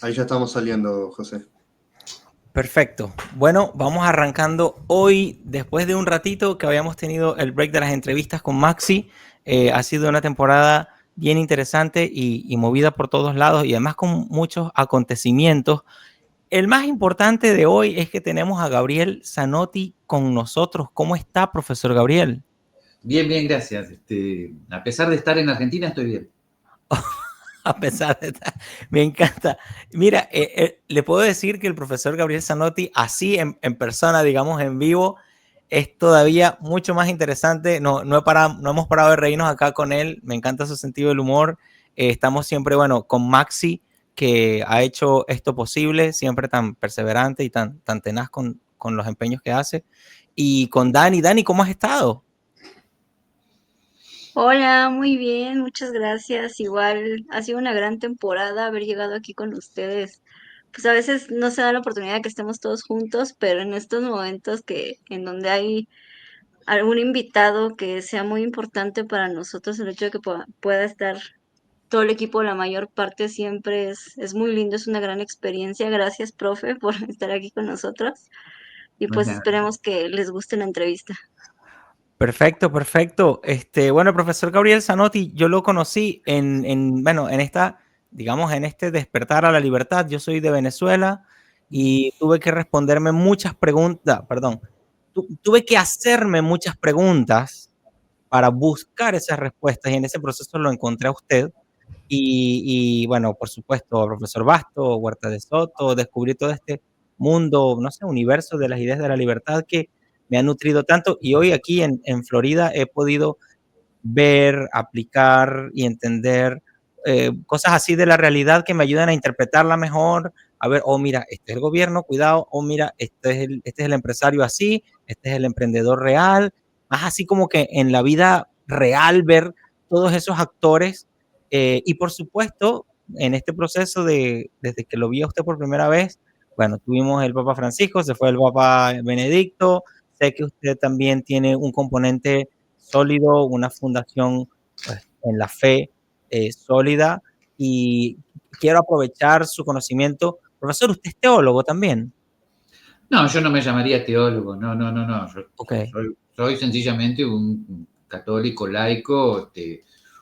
Ahí ya estamos saliendo, José. Perfecto. Bueno, vamos arrancando hoy, después de un ratito que habíamos tenido el break de las entrevistas con Maxi. Ha sido una temporada bien interesante y movida por todos lados y además con muchos acontecimientos. El más importante de hoy es que tenemos a Gabriel Zanotti con nosotros. ¿Cómo está, profesor Gabriel? Bien, bien, gracias. A pesar de estar en Argentina, estoy bien. A pesar de estar, me encanta. Mira, le puedo decir que el profesor Gabriel Zanotti, así en persona, digamos en vivo, es todavía mucho más interesante. No hemos parado de reírnos acá con él. Me encanta su sentido del humor. Estamos siempre, bueno, con Maxi, que ha hecho esto posible, siempre tan perseverante y tan tenaz con los empeños que hace. Y con Dani. Dani, ¿cómo has estado? Hola, muy bien, muchas gracias. Igual ha sido una gran temporada haber llegado aquí con ustedes. Pues a veces no se da la oportunidad de que estemos todos juntos, pero en estos momentos que en donde hay algún invitado que sea muy importante para nosotros, el hecho de que pueda estar todo el equipo la mayor parte siempre es muy lindo, es una gran experiencia. Gracias, profe, por estar aquí con nosotros y No es pues nada. esperemos que les guste la entrevista. Perfecto, perfecto. Bueno, el profesor Gabriel Zanotti, yo lo conocí bueno, digamos, en este despertar a la libertad. Yo soy de Venezuela y tuve que responderme muchas preguntas, perdón, tuve que hacerme muchas preguntas para buscar esas respuestas y en ese proceso lo encontré a usted. Bueno, por supuesto, profesor Basto, Huerta de Soto, descubrí todo este mundo, no sé, universo de las ideas de la libertad que me ha nutrido tanto y hoy aquí en Florida he podido ver, aplicar y entender cosas así de la realidad que me ayudan a interpretarla mejor, a ver, oh, mira, este es el gobierno, cuidado, oh, mira, este es el empresario así, este es el emprendedor real, más así como que en la vida real ver todos esos actores y por supuesto, en este proceso desde que lo vi a usted por primera vez, bueno, tuvimos el Papa Francisco, se fue el Papa Benedicto, sé que usted también tiene un componente sólido, una fundación pues, en la fe sólida y quiero aprovechar su conocimiento. Profesor, usted es teólogo también. No, yo no me llamaría teólogo, no, no, no, no. Yo Ok, soy sencillamente un católico laico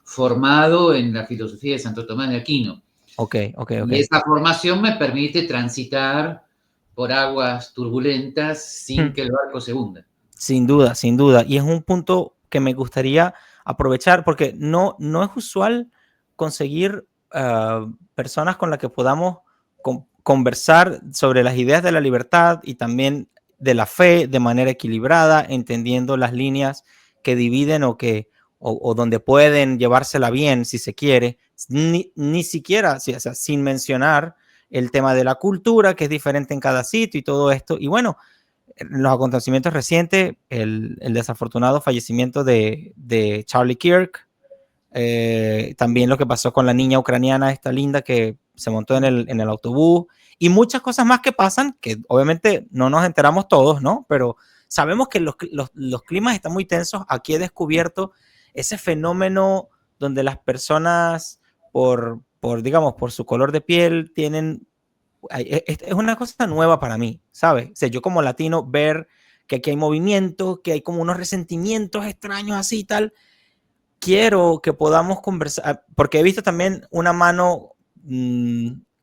formado en la filosofía de Santo Tomás de Aquino. ok, ok, ok. Y esa formación me permite transitar por aguas turbulentas sin Hmm. que el barco se hunda. Sin duda, sin duda. Y es un punto que me gustaría aprovechar porque no es usual conseguir personas con las que podamos conversar sobre las ideas de la libertad y también de la fe de manera equilibrada, entendiendo las líneas que dividen o donde pueden llevársela bien si se quiere, ni siquiera, o sea, sin mencionar el tema de la cultura, que es diferente en cada sitio y todo esto. Y bueno, los acontecimientos recientes, el desafortunado fallecimiento de Charlie Kirk, también lo que pasó con la niña ucraniana, esta linda que se montó en el autobús, y muchas cosas más que pasan, que obviamente no nos enteramos todos, ¿no? Pero sabemos que los climas están muy tensos. Aquí he descubierto ese fenómeno donde las personas, digamos, por su color de piel, tienen es una cosa nueva para mí, ¿sabes? O sea, yo como latino ver que aquí hay movimientos, que hay como unos resentimientos extraños así y tal, quiero que podamos conversar, porque he visto también una mano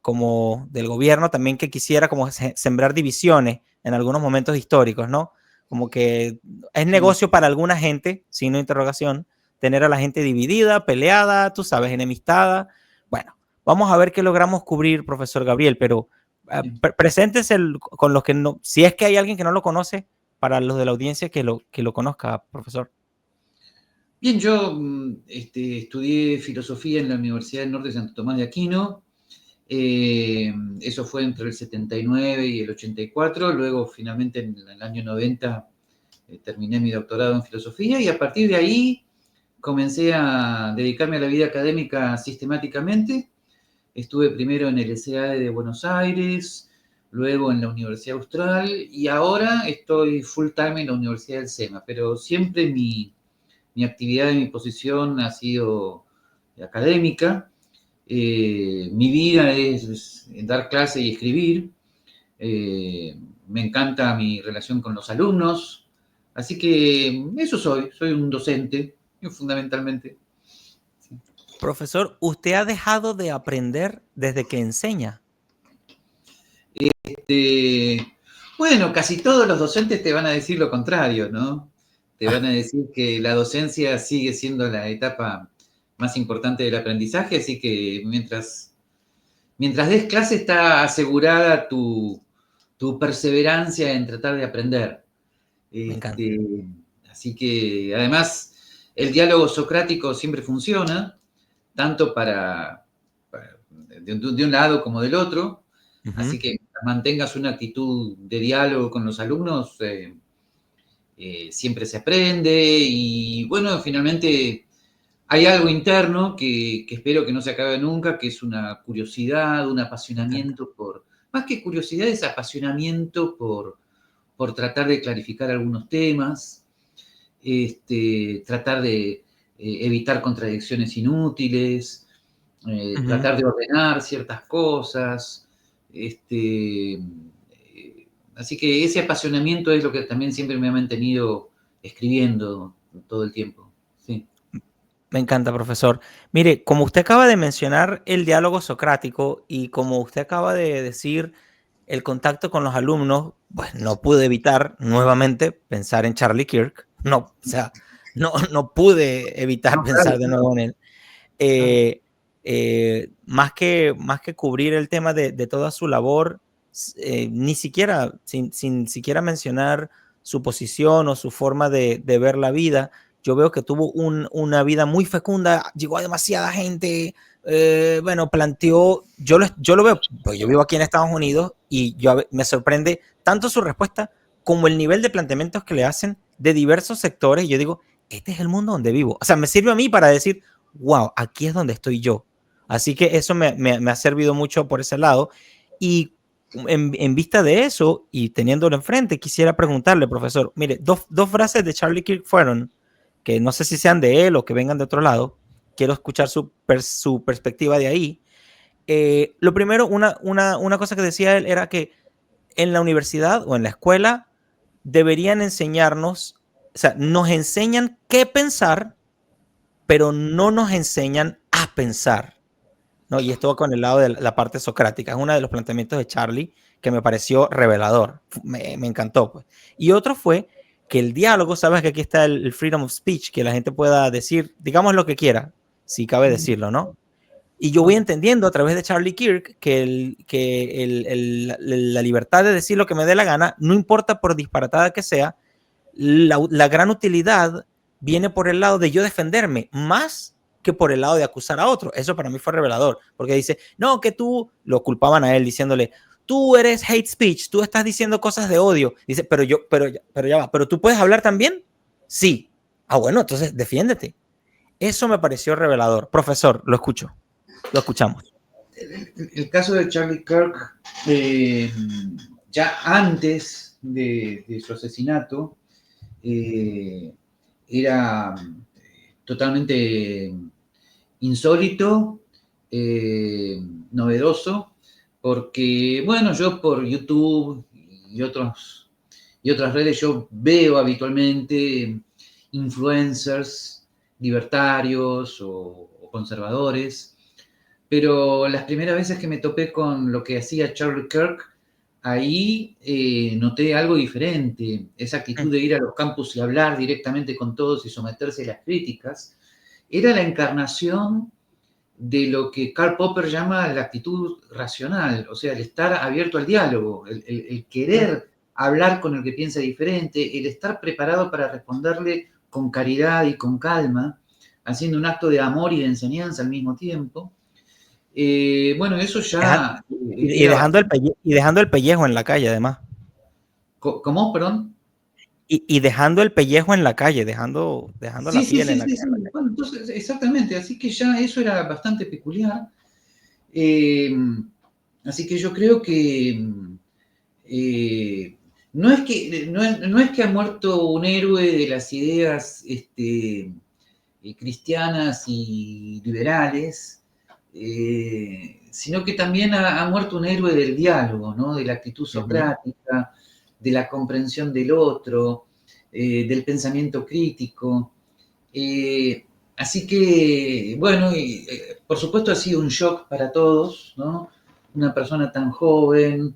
como del gobierno también que quisiera como sembrar divisiones en algunos momentos históricos, ¿no? Como que es negocio para alguna gente, signo de interrogación, tener a la gente dividida, peleada, tú sabes, enemistada. Bueno, vamos a ver qué logramos cubrir, profesor Gabriel, pero preséntese con los que no, si es que hay alguien que no lo conoce, para los de la audiencia que lo conozca, profesor. Bien, yo estudié filosofía en la Universidad del Norte de Santo Tomás de Aquino. Eso fue entre el 79 y el 84. Luego, finalmente, en el año 90, terminé mi doctorado en filosofía y a partir de ahí comencé a dedicarme a la vida académica sistemáticamente. Estuve primero en el SEAE de Buenos Aires, luego en la Universidad Austral y ahora estoy full time en la Universidad del SEMA, pero siempre mi actividad y mi posición ha sido académica. Mi vida es dar clase y escribir. Me encanta mi relación con los alumnos. Así que eso soy un docente, fundamentalmente. Profesor, ¿usted ha dejado de aprender desde que enseña? Bueno, casi todos los docentes te van a decir lo contrario, ¿no? Te van a decir que la docencia sigue siendo la etapa más importante del aprendizaje, así que mientras des clase está asegurada tu perseverancia en tratar de aprender. Me encanta. Así que, además, el diálogo socrático siempre funciona, tanto de un lado como del otro. Así que mantengas una actitud de diálogo con los alumnos, siempre se aprende. Y bueno, finalmente hay algo interno que espero que no se acabe nunca, que es una curiosidad, un apasionamiento más que curiosidad, es apasionamiento por tratar de clarificar algunos temas, tratar de evitar contradicciones inútiles, tratar de ordenar ciertas cosas. Así que ese apasionamiento es lo que también siempre me ha mantenido escribiendo todo el tiempo. Sí. Me encanta, profesor. Mire, como usted acaba de mencionar el diálogo socrático y como usted acaba de decir el contacto con los alumnos, pues no pude evitar nuevamente pensar en Charlie Kirk. No, o sea, no pude evitar pensar de nuevo en él. Más que cubrir el tema de toda su labor, ni siquiera, sin siquiera mencionar su posición o su forma de ver la vida, yo veo que tuvo una vida muy fecunda, llegó a demasiada gente, bueno, planteó, yo lo veo, pues yo vivo aquí en Estados Unidos y me sorprende tanto su respuesta como el nivel de planteamientos que le hacen de diversos sectores. Yo digo, este es el mundo donde vivo. O sea, me sirve a mí para decir, wow, aquí es donde estoy yo. Así que eso me ha servido mucho por ese lado. Y en vista de eso, y teniéndolo enfrente, quisiera preguntarle, profesor, mire, dos frases de Charlie Kirk fueron, que no sé si sean de él o que vengan de otro lado, quiero escuchar su perspectiva de ahí. Lo primero, una cosa que decía él era que en la universidad o en la escuela deberían enseñarnos, o sea, nos enseñan qué pensar, pero no nos enseñan a pensar, ¿no? Y esto va con el lado de la parte socrática. Es uno de los planteamientos de Charlie que me pareció revelador. Me encantó. Pues. Y otro fue que el diálogo, sabes que aquí está el freedom of speech, que la gente pueda decir, digamos lo que quiera, si cabe decirlo, ¿no? Y yo voy entendiendo a través de Charlie Kirk que la libertad de decir lo que me dé la gana, no importa por disparatada que sea, la gran utilidad viene por el lado de yo defenderme, más que por el lado de acusar a otro. Eso para mí fue revelador, porque dice, no, que tú, lo culpaban a él diciéndole, tú eres hate speech, tú estás diciendo cosas de odio. Dice, pero ya va, pero tú puedes hablar también. Sí. Ah, bueno, entonces defiéndete. Eso me pareció revelador. Profesor, lo escucho. Lo escuchamos. El caso de Charlie Kirk, ya antes de su asesinato, era totalmente insólito, novedoso, porque, bueno, yo por YouTube y otras redes, yo veo habitualmente influencers libertarios o conservadores, pero las primeras veces que me topé con lo que hacía Charlie Kirk, ahí noté algo diferente, esa actitud de ir a los campus y hablar directamente con todos y someterse a las críticas, era la encarnación de lo que Karl Popper llama la actitud racional, o sea, el estar abierto al diálogo, el querer hablar con el que piensa diferente, el estar preparado para responderle con caridad y con calma, haciendo un acto de amor y de enseñanza al mismo tiempo. Bueno, eso ya... Y dejando el pellejo en la calle, además. ¿Cómo? Perdón. Y dejando el pellejo en la calle, dejando la piel en la calle. Bueno, entonces, exactamente, así que ya eso era bastante peculiar. Así que yo creo que no es que ha muerto un héroe de las ideas cristianas y liberales, sino que también ha muerto un héroe del diálogo, ¿no? De la actitud socrática, de la comprensión del otro, del pensamiento crítico. Así que, bueno, por supuesto ha sido un shock para todos, ¿no? Una persona tan joven,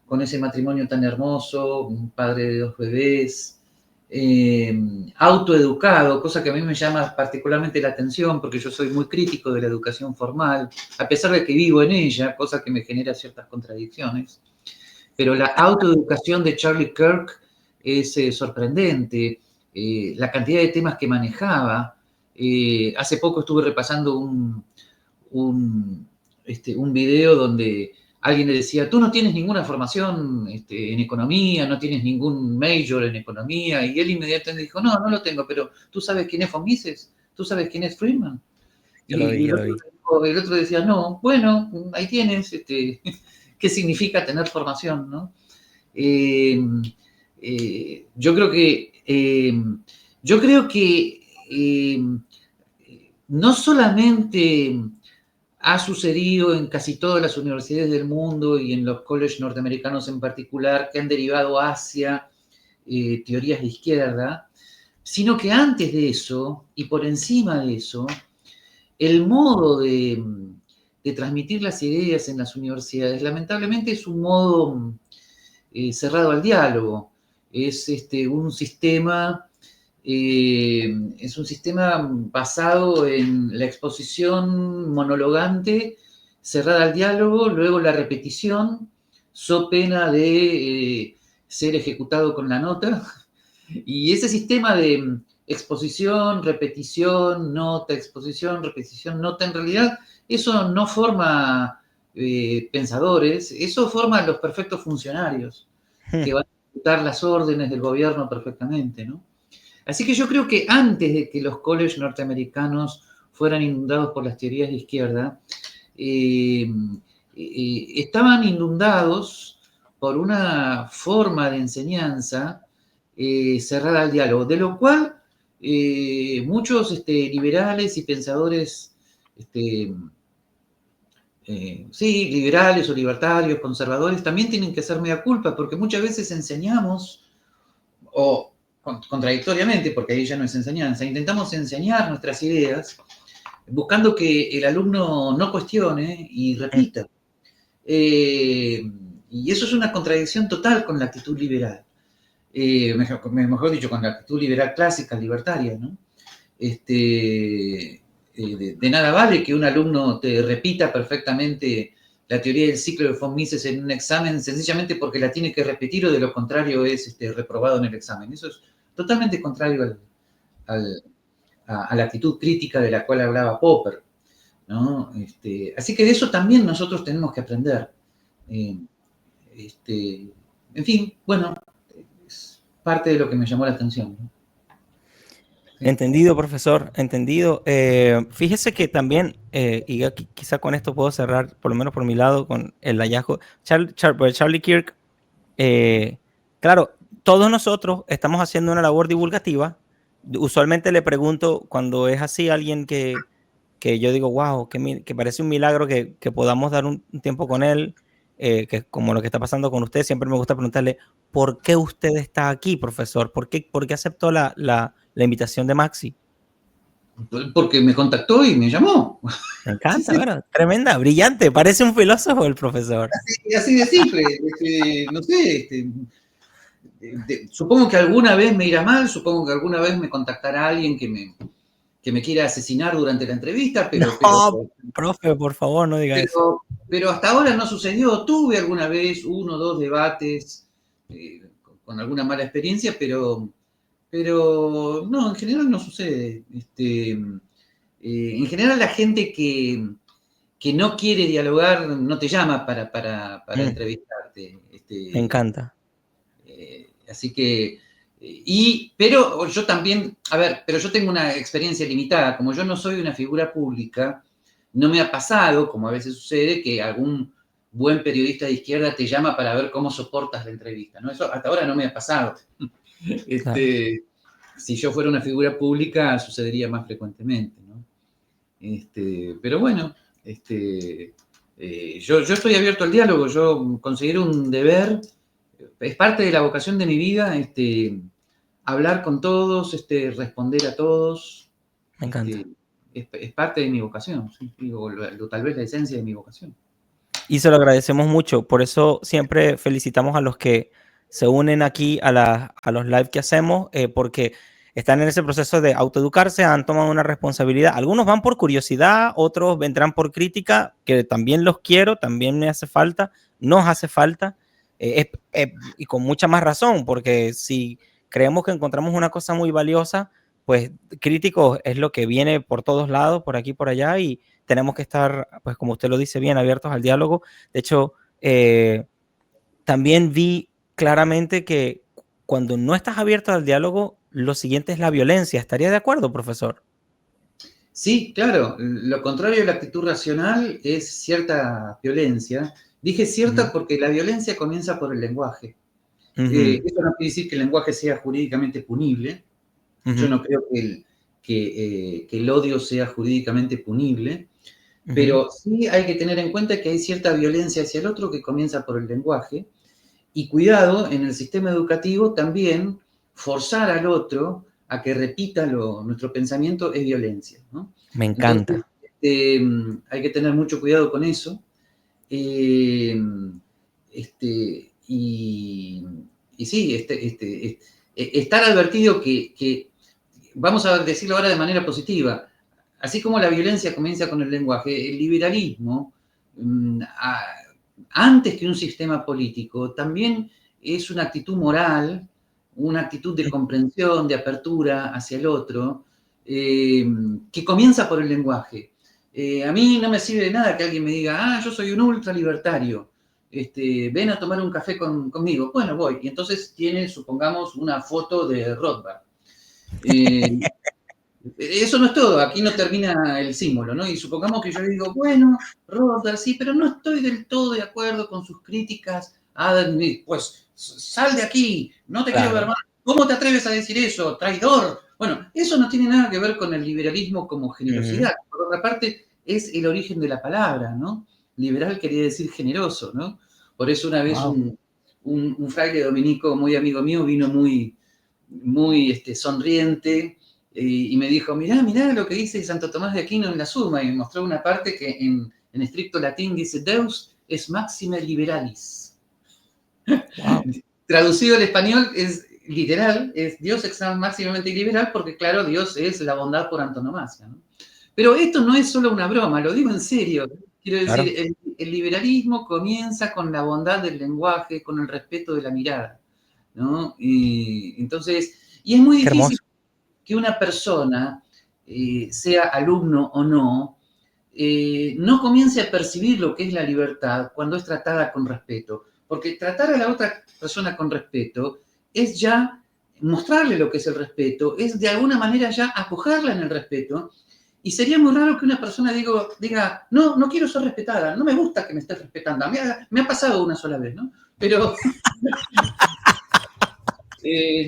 con ese matrimonio tan hermoso, un padre de 2 bebés, autoeducado, cosa que a mí me llama particularmente la atención porque yo soy muy crítico de la educación formal, a pesar de que vivo en ella, cosa que me genera ciertas contradicciones. Pero la autoeducación de Charlie Kirk es sorprendente, la cantidad de temas que manejaba. Hace poco estuve repasando un video donde alguien le decía, tú no tienes ninguna formación en economía, no tienes ningún major en economía, y él inmediatamente dijo, no, no lo tengo, pero ¿tú sabes quién es von Mises? ¿Tú sabes quién es Friedman? Y el otro decía, no, bueno, ahí tienes, ¿qué significa tener formación, no? Yo creo que no solamente ha sucedido en casi todas las universidades del mundo y en los colleges norteamericanos en particular, que han derivado hacia teorías de izquierda, sino que antes de eso, y por encima de eso, el modo de transmitir las ideas en las universidades, lamentablemente, es un modo cerrado al diálogo. Es un sistema basado en la exposición monologante, cerrada al diálogo, luego la repetición, so pena de ser ejecutado con la nota. Y ese sistema de exposición, repetición, nota, exposición, repetición, nota, en realidad eso no forma pensadores, eso forma los perfectos funcionarios que van a ejecutar las órdenes del gobierno perfectamente, ¿no? Así que yo creo que antes de que los colleges norteamericanos fueran inundados por las teorías de izquierda, estaban inundados por una forma de enseñanza cerrada al diálogo, de lo cual muchos liberales y pensadores, liberales o libertarios, conservadores, también tienen que hacer mea culpa, porque muchas veces enseñamos, o contradictoriamente, porque ahí ya no es enseñanza, intentamos enseñar nuestras ideas buscando que el alumno no cuestione y repita. Y eso es una contradicción total con la actitud liberal. Mejor dicho, con la actitud liberal clásica, libertaria, ¿no? De nada vale que un alumno te repita perfectamente la teoría del ciclo de von Mises en un examen sencillamente porque la tiene que repetir, o de lo contrario es reprobado en el examen. Eso es totalmente contrario a la actitud crítica de la cual hablaba Popper, ¿no? Así que de eso también nosotros tenemos que aprender. En fin, bueno, es parte de lo que me llamó la atención, ¿no? Entendido, profesor, entendido. Fíjese que también, y aquí, quizá con esto puedo cerrar, por lo menos por mi lado, con el hallazgo. Charlie Kirk, claro, todos nosotros estamos haciendo una labor divulgativa. Usualmente le pregunto, cuando es así, a alguien que yo digo, wow, que parece un milagro que podamos dar un tiempo con él, que como lo que está pasando con usted, siempre me gusta preguntarle, ¿por qué usted está aquí, profesor? ¿Por qué aceptó la invitación de Maxi? Porque me contactó y me llamó. Me encanta, sí. Bueno, tremenda, brillante, parece un filósofo el profesor. Así de simple, no sé, supongo que alguna vez me irá mal, supongo que alguna vez me contactará alguien que me quiera asesinar durante la entrevista, pero... No, profe, por favor, no diga eso. Pero hasta ahora no sucedió. Tuve alguna vez 1 o 2 debates con alguna mala experiencia, pero no, en general no sucede. En general la gente que no quiere dialogar no te llama para entrevistarte. Me encanta. Así que, pero yo también, pero yo tengo una experiencia limitada. Como yo no soy una figura pública, no me ha pasado, como a veces sucede, que algún buen periodista de izquierda te llama para ver cómo soportas la entrevista, ¿no? Eso hasta ahora no me ha pasado. Claro. Si yo fuera una figura pública, sucedería más frecuentemente, ¿no? Pero bueno, Yo estoy abierto al diálogo, yo considero un deber, es parte de la vocación de mi vida, hablar con todos, responder a todos. Me encanta. Es parte de mi vocación, ¿sí? Digo, tal vez la esencia de mi vocación. Y se lo agradecemos mucho. Por eso siempre felicitamos a los que se unen aquí a los live que hacemos, porque están en ese proceso de autoeducarse, han tomado una responsabilidad. Algunos van por curiosidad, otros vendrán por crítica, que también los quiero, también me hace falta, nos hace falta, y con mucha más razón, porque si creemos que encontramos una cosa muy valiosa, pues críticos es lo que viene por todos lados, por aquí y por allá, y tenemos que estar, pues como usted lo dice bien, abiertos al diálogo. De hecho, también vi claramente que cuando no estás abierto al diálogo, lo siguiente es la violencia. ¿Estaría de acuerdo, profesor? Sí, claro. Lo contrario de la actitud racional es cierta violencia. Dije cierta porque la violencia comienza por el lenguaje. Eso no quiere decir que el lenguaje sea jurídicamente punible. Yo no creo que el odio sea jurídicamente punible. Pero sí hay que tener en cuenta que hay cierta violencia hacia el otro que comienza por el lenguaje. Y cuidado, en el sistema educativo también forzar al otro a que repita nuestro pensamiento es violencia, ¿no? Me encanta. Entonces, hay que tener mucho cuidado con eso. Y sí, estar advertido que, vamos a decirlo ahora de manera positiva, así como la violencia comienza con el lenguaje, el liberalismo, antes que un sistema político, también es una actitud moral, una actitud de comprensión, de apertura hacia el otro, que comienza por el lenguaje. A mí no me sirve de nada que alguien me diga, yo soy un ultralibertario, ven a tomar un café conmigo. Bueno, voy. Y entonces tiene, supongamos, una foto de Rothbard. Eso no es todo, aquí no termina el símbolo, ¿no? Y supongamos que yo digo, bueno, Rothbard, sí, pero no estoy del todo de acuerdo con sus críticas a Adam Smith. Pues sal de aquí, no te quiero ver más. ¿Cómo te atreves a decir eso? Traidor. Bueno, eso no tiene nada que ver con el liberalismo como generosidad. Por otra parte, es el origen de la palabra, ¿no? Liberal quería decir generoso, ¿no? Por eso una vez un fraile dominico muy amigo mío vino muy sonriente, y me dijo, mirá lo que dice Santo Tomás de Aquino en la Suma, y me mostró una parte que en estricto latín dice, Deus es maxime liberalis. Wow. Traducido al español es literal, es Dios es máximamente liberal, porque claro, Dios es la bondad por antonomasia, ¿no? Pero esto no es solo una broma, lo digo en serio. Quiero decir, claro, el liberalismo comienza con la bondad del lenguaje, con el respeto de la mirada, ¿no? Y entonces, y es muy difícil que una persona, sea alumno o no, no comience a percibir lo que es la libertad cuando es tratada con respeto. Porque tratar a la otra persona con respeto es ya mostrarle lo que es el respeto, es de alguna manera ya acogerla en el respeto. Y sería muy raro que una persona diga, no quiero ser respetada, no me gusta que me estés respetando. Me ha pasado una sola vez, ¿no? Pero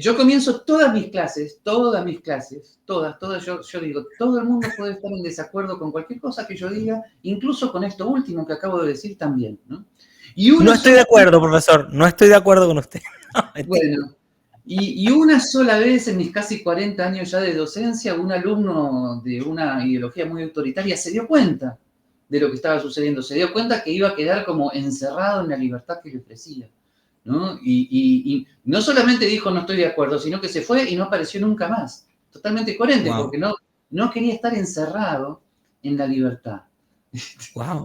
yo comienzo todas mis clases, todas, yo digo, todo el mundo puede estar en desacuerdo con cualquier cosa que yo diga, incluso con esto último que acabo de decir también, ¿no? No estoy de acuerdo, profesor, no estoy de acuerdo con usted. Bueno, y una sola vez en mis casi 40 años ya de docencia, un alumno de una ideología muy autoritaria se dio cuenta de lo que estaba sucediendo, se dio cuenta que iba a quedar como encerrado en la libertad que le ofrecía, ¿no? Y no solamente dijo no estoy de acuerdo, sino que se fue y no apareció nunca más. Totalmente coherente, wow, porque no quería estar encerrado en la libertad. Wow.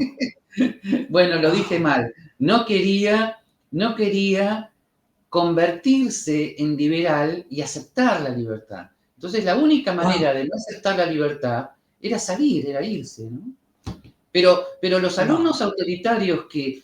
Bueno, lo dije mal. No quería convertirse en liberal y aceptar la libertad. Entonces, la única manera de no aceptar la libertad era salir, era irse, ¿no? Pero los alumnos autoritarios que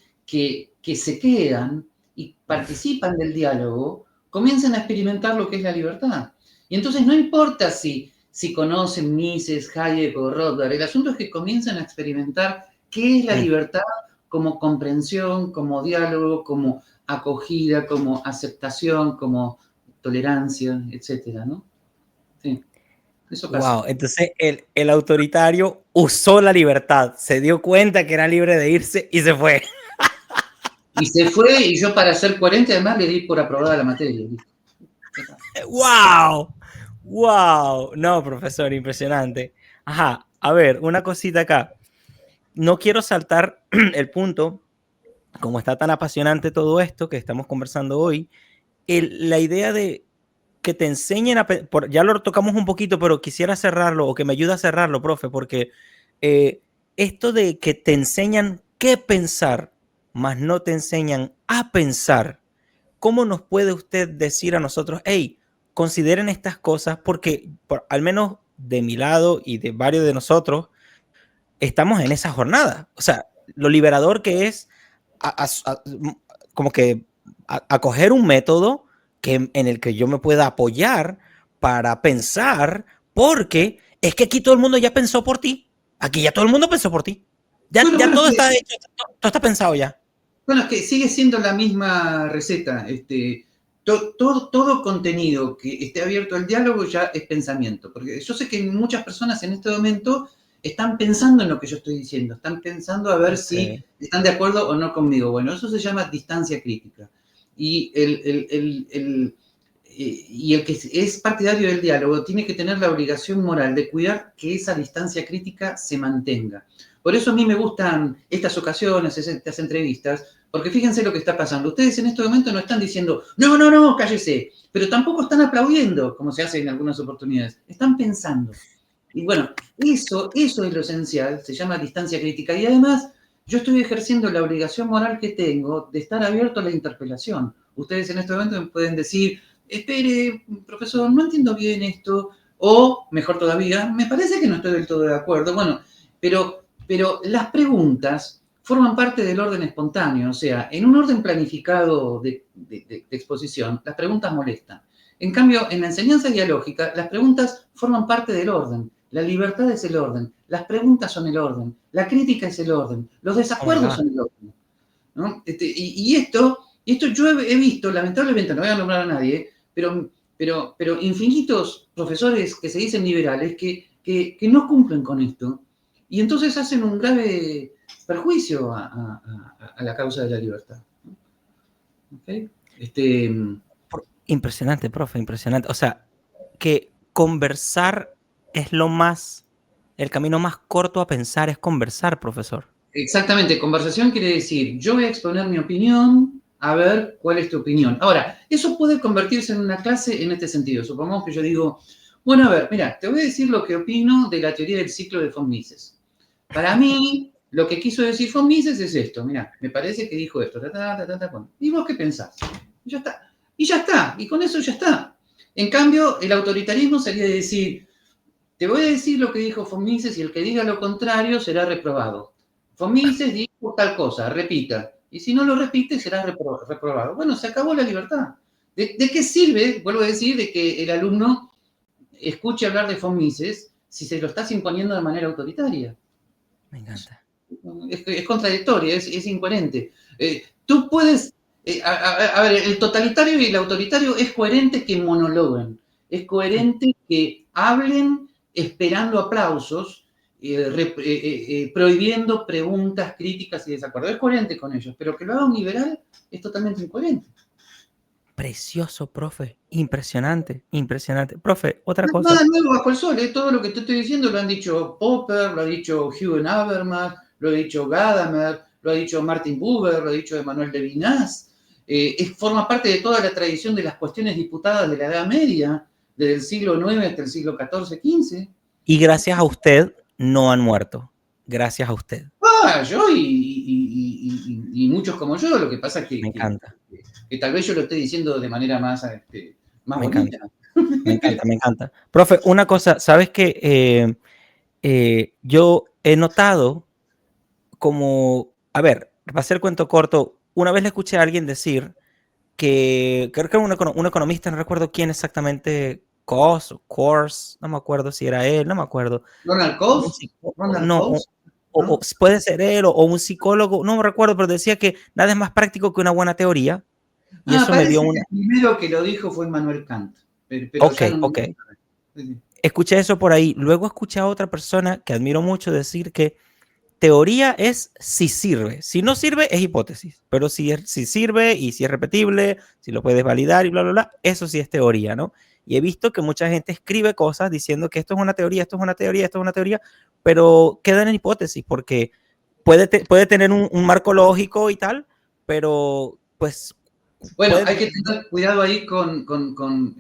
se quedan y participan del diálogo, comienzan a experimentar lo que es la libertad. Y entonces no importa si conocen Mises, Hayek o Rothbard, el asunto es que comienzan a experimentar qué es la libertad como comprensión, como diálogo, como acogida, como aceptación, como tolerancia, etcétera, ¿no? Sí. Eso pasa. Wow, entonces el autoritario usó la libertad, se dio cuenta que era libre de irse y se fue. Y se fue, y yo para ser coherente además le di por aprobada la materia. ¡Wow! ¡Wow! No, profesor, impresionante. Ajá, a ver, una cosita acá. No quiero saltar el punto, como está tan apasionante todo esto que estamos conversando hoy, la idea de que te enseñen ya lo tocamos un poquito, pero quisiera cerrarlo o que me ayude a cerrarlo, profe, porque esto de que te enseñan qué pensar, más no te enseñan a pensar, ¿cómo nos puede usted decir a nosotros, hey, consideren estas cosas? Porque al menos de mi lado y de varios de nosotros, estamos en esa jornada. O sea, lo liberador que es como que acoger un método en el que yo me pueda apoyar para pensar, porque es que aquí todo el mundo ya pensó por ti. Aquí ya todo el mundo pensó por ti. Ya, Bueno, ya bueno, todo sí. está hecho, todo está pensado ya. Bueno, es que sigue siendo la misma receta. Todo contenido que esté abierto al diálogo ya es pensamiento. Porque yo sé que muchas personas en este momento están pensando en lo que yo estoy diciendo, están pensando a ver si están de acuerdo o no conmigo. Bueno, eso se llama distancia crítica. Y y el que es partidario del diálogo tiene que tener la obligación moral de cuidar que esa distancia crítica se mantenga. Por eso a mí me gustan estas ocasiones, estas entrevistas, porque fíjense lo que está pasando. Ustedes en este momento no están diciendo, no, no, no, cállese, pero tampoco están aplaudiendo, como se hace en algunas oportunidades. Están pensando. Y bueno, eso es lo esencial, se llama distancia crítica. Y además, yo estoy ejerciendo la obligación moral que tengo de estar abierto a la interpelación. Ustedes en este momento me pueden decir, espere, profesor, no entiendo bien esto, o mejor todavía, me parece que no estoy del todo de acuerdo. Bueno, pero las preguntas forman parte del orden espontáneo, o sea, en un orden planificado de exposición, las preguntas molestan. En cambio, en la enseñanza dialógica, las preguntas forman parte del orden. La libertad es el orden, las preguntas son el orden, la crítica es el orden, los desacuerdos son el orden, ¿no? Y esto yo he visto, lamentablemente, no voy a nombrar a nadie, pero infinitos profesores que se dicen liberales que no cumplen con esto y entonces hacen un grave perjuicio a la causa de la libertad. ¿Okay? Impresionante, profe, impresionante. O sea, que conversar es el camino más corto a pensar es conversar, profesor. Exactamente, conversación quiere decir, yo voy a exponer mi opinión, a ver cuál es tu opinión. Ahora, eso puede convertirse en una clase en este sentido. Supongamos que yo digo, bueno, a ver, mira, te voy a decir lo que opino de la teoría del ciclo de von Mises. Para mí, lo que quiso decir von Mises es esto, mira, me parece que dijo esto, ¿y vos qué pensás? Y ya está. Y ya está, y con eso ya está. En cambio, el autoritarismo sería decir, te voy a decir lo que dijo von Mises y el que diga lo contrario será reprobado. Von Mises dijo tal cosa, repita. Y si no lo repite, será reprobado. Bueno, se acabó la libertad. ¿De qué sirve, vuelvo a decir, de que el alumno escuche hablar de von Mises si se lo estás imponiendo de manera autoritaria? Me encanta. Es contradictorio, es incoherente. Tú puedes... a ver, el totalitario y el autoritario es coherente que monologuen. Es coherente que hablen esperando aplausos, prohibiendo preguntas, críticas y desacuerdos. Es coherente con ellos, pero que lo haga un liberal es totalmente incoherente. Precioso, profe. Impresionante, impresionante. Profe, otra cosa. Nada nuevo bajo el sol, todo lo que te estoy diciendo lo han dicho Popper, lo ha dicho Hugo Habermas, lo ha dicho Gadamer, lo ha dicho Martin Buber, lo ha dicho Emmanuel Levinas. Forma parte de toda la tradición de las cuestiones disputadas de la Edad Media, desde el siglo IX hasta el siglo XIV, XV. Y gracias a usted no han muerto. Gracias a usted. Yo y muchos como yo, lo que pasa es que, Me encanta. que tal vez yo lo esté diciendo de manera más Me bonita. encanta. Me encanta, me encanta. Profe, una cosa, ¿sabes qué? Yo he notado como, a ver, para hacer cuento corto, una vez le escuché a alguien decir que, creo que un economista, no recuerdo quién exactamente, Coase, no me acuerdo si era él, no me acuerdo. Ronald Coase. O puede ser él o un psicólogo, no me recuerdo, pero decía que nada es más práctico que una buena teoría. Y eso me dio una... El primero que lo dijo fue Immanuel Kant. Ok. escuché eso por ahí. Luego escuché a otra persona que admiro mucho decir que teoría es si sirve. Si no sirve, es hipótesis. Pero si sirve y si es repetible, si lo puedes validar y bla, bla, bla, eso sí es teoría, ¿no? Y he visto que mucha gente escribe cosas diciendo que esto es una teoría, esto es una teoría, esto es una teoría, pero quedan en hipótesis porque puede tener un marco lógico y tal, pero pues... Bueno, hay que tener cuidado ahí con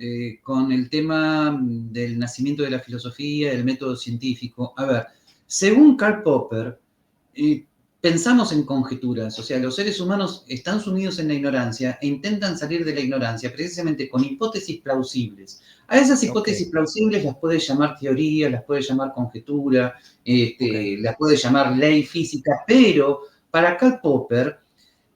el tema del nacimiento de la filosofía, del método científico. A ver, según Karl Popper, pensamos en conjeturas, o sea, los seres humanos están sumidos en la ignorancia e intentan salir de la ignorancia precisamente con hipótesis plausibles. A esas hipótesis plausibles las puedes llamar teoría, las puedes llamar conjetura, las puedes llamar ley física, pero para Karl Popper,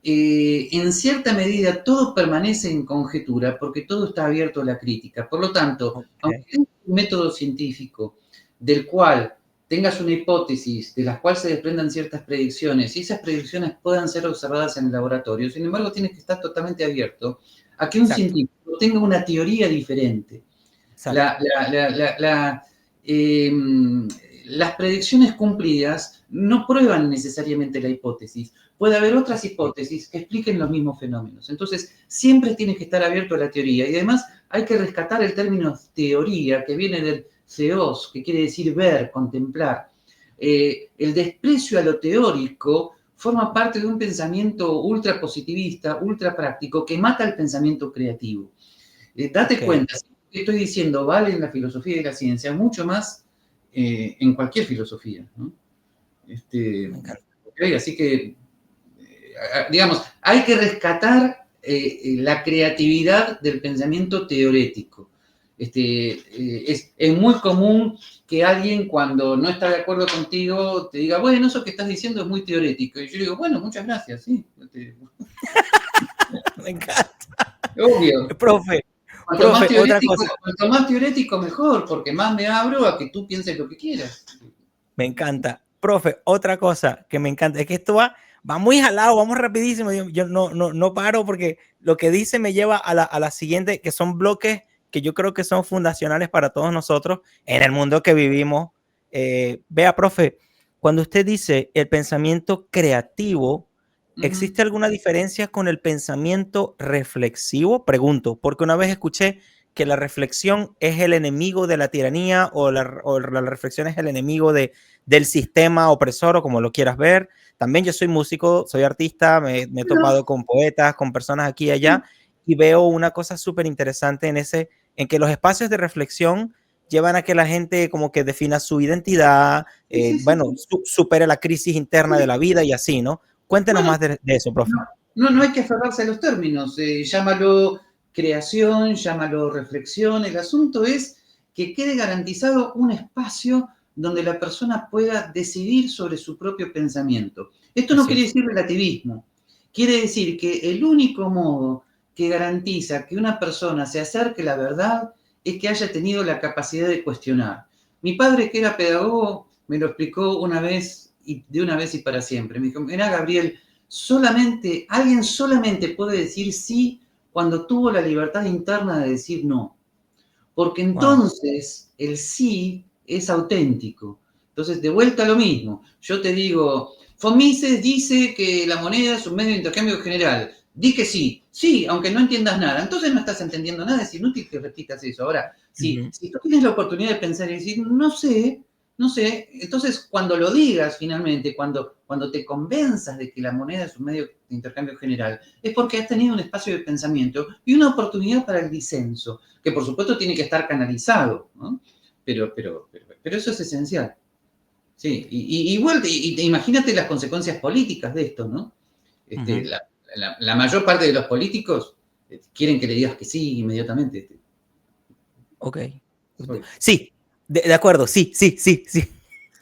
en cierta medida todo permanece en conjetura porque todo está abierto a la crítica. Por lo tanto, aunque tengas un método científico del cual tengas una hipótesis de las cuales se desprendan ciertas predicciones y esas predicciones puedan ser observadas en el laboratorio, sin embargo tienes que estar totalmente abierto a que un científico tenga una teoría diferente. Las predicciones cumplidas no prueban necesariamente la hipótesis. Puede haber otras hipótesis que expliquen los mismos fenómenos. Entonces, siempre tienes que estar abierto a la teoría. Y además hay que rescatar el término teoría, que viene del theos, que quiere decir ver, contemplar. El desprecio a lo teórico forma parte de un pensamiento ultra positivista, ultra práctico, que mata el pensamiento creativo. Date cuenta, lo que estoy diciendo vale en la filosofía y la ciencia, mucho más en cualquier filosofía, ¿no? Así que, digamos, hay que rescatar la creatividad del pensamiento teorético. Es muy común que alguien, cuando no está de acuerdo contigo, te diga, bueno, eso que estás diciendo es muy teorético. Y yo digo, bueno, muchas gracias, sí. Me encanta. Obvio. Profe, cuanto más teorético, mejor, porque más me abro a que tú pienses lo que quieras. Me encanta. Profe, otra cosa que me encanta es que esto va muy jalado, vamos rapidísimo. Yo no paro porque lo que dice me lleva a la siguiente, que son bloques que yo creo que son fundacionales para todos nosotros en el mundo que vivimos. Vea, profe, cuando usted dice el pensamiento creativo, ¿existe alguna diferencia con el pensamiento reflexivo? Pregunto, porque una vez escuché que la reflexión es el enemigo de la tiranía o la reflexión es el enemigo del sistema opresor o como lo quieras ver. También yo soy músico, soy artista, me he topado con poetas, con personas aquí y allá y veo una cosa súper interesante en que los espacios de reflexión llevan a que la gente como que defina su identidad, supere la crisis interna de la vida y así, ¿no? Cuéntenos más de eso, profe. No hay que aferrarse a los términos, llámalo creación, llámalo reflexión. El asunto es que quede garantizado un espacio donde la persona pueda decidir sobre su propio pensamiento. Esto no quiere decir relativismo. Quiere decir que el único modo que garantiza que una persona se acerque a la verdad es que haya tenido la capacidad de cuestionar. Mi padre, que era pedagogo, me lo explicó una vez y de una vez y para siempre. Me dijo, mira, Gabriel, alguien solamente puede decir sí cuando tuvo la libertad interna de decir no. Porque entonces el sí es auténtico. Entonces, de vuelta a lo mismo. Yo te digo, von Mises dice que la moneda es un medio de intercambio general. Di que sí. Sí, aunque no entiendas nada. Entonces no estás entendiendo nada, es inútil que repitas eso. Ahora, si tú tienes la oportunidad de pensar y decir, no sé, entonces cuando lo digas finalmente, cuando te convenzas de que la moneda es un medio de intercambio general, es porque has tenido un espacio de pensamiento y una oportunidad para el disenso, que por supuesto tiene que estar canalizado, ¿no? Pero eso es esencial. Sí, y imagínate las consecuencias políticas de esto, ¿no? La mayor parte de los políticos quieren que le digas que sí inmediatamente. Ok. Sí, de acuerdo, sí.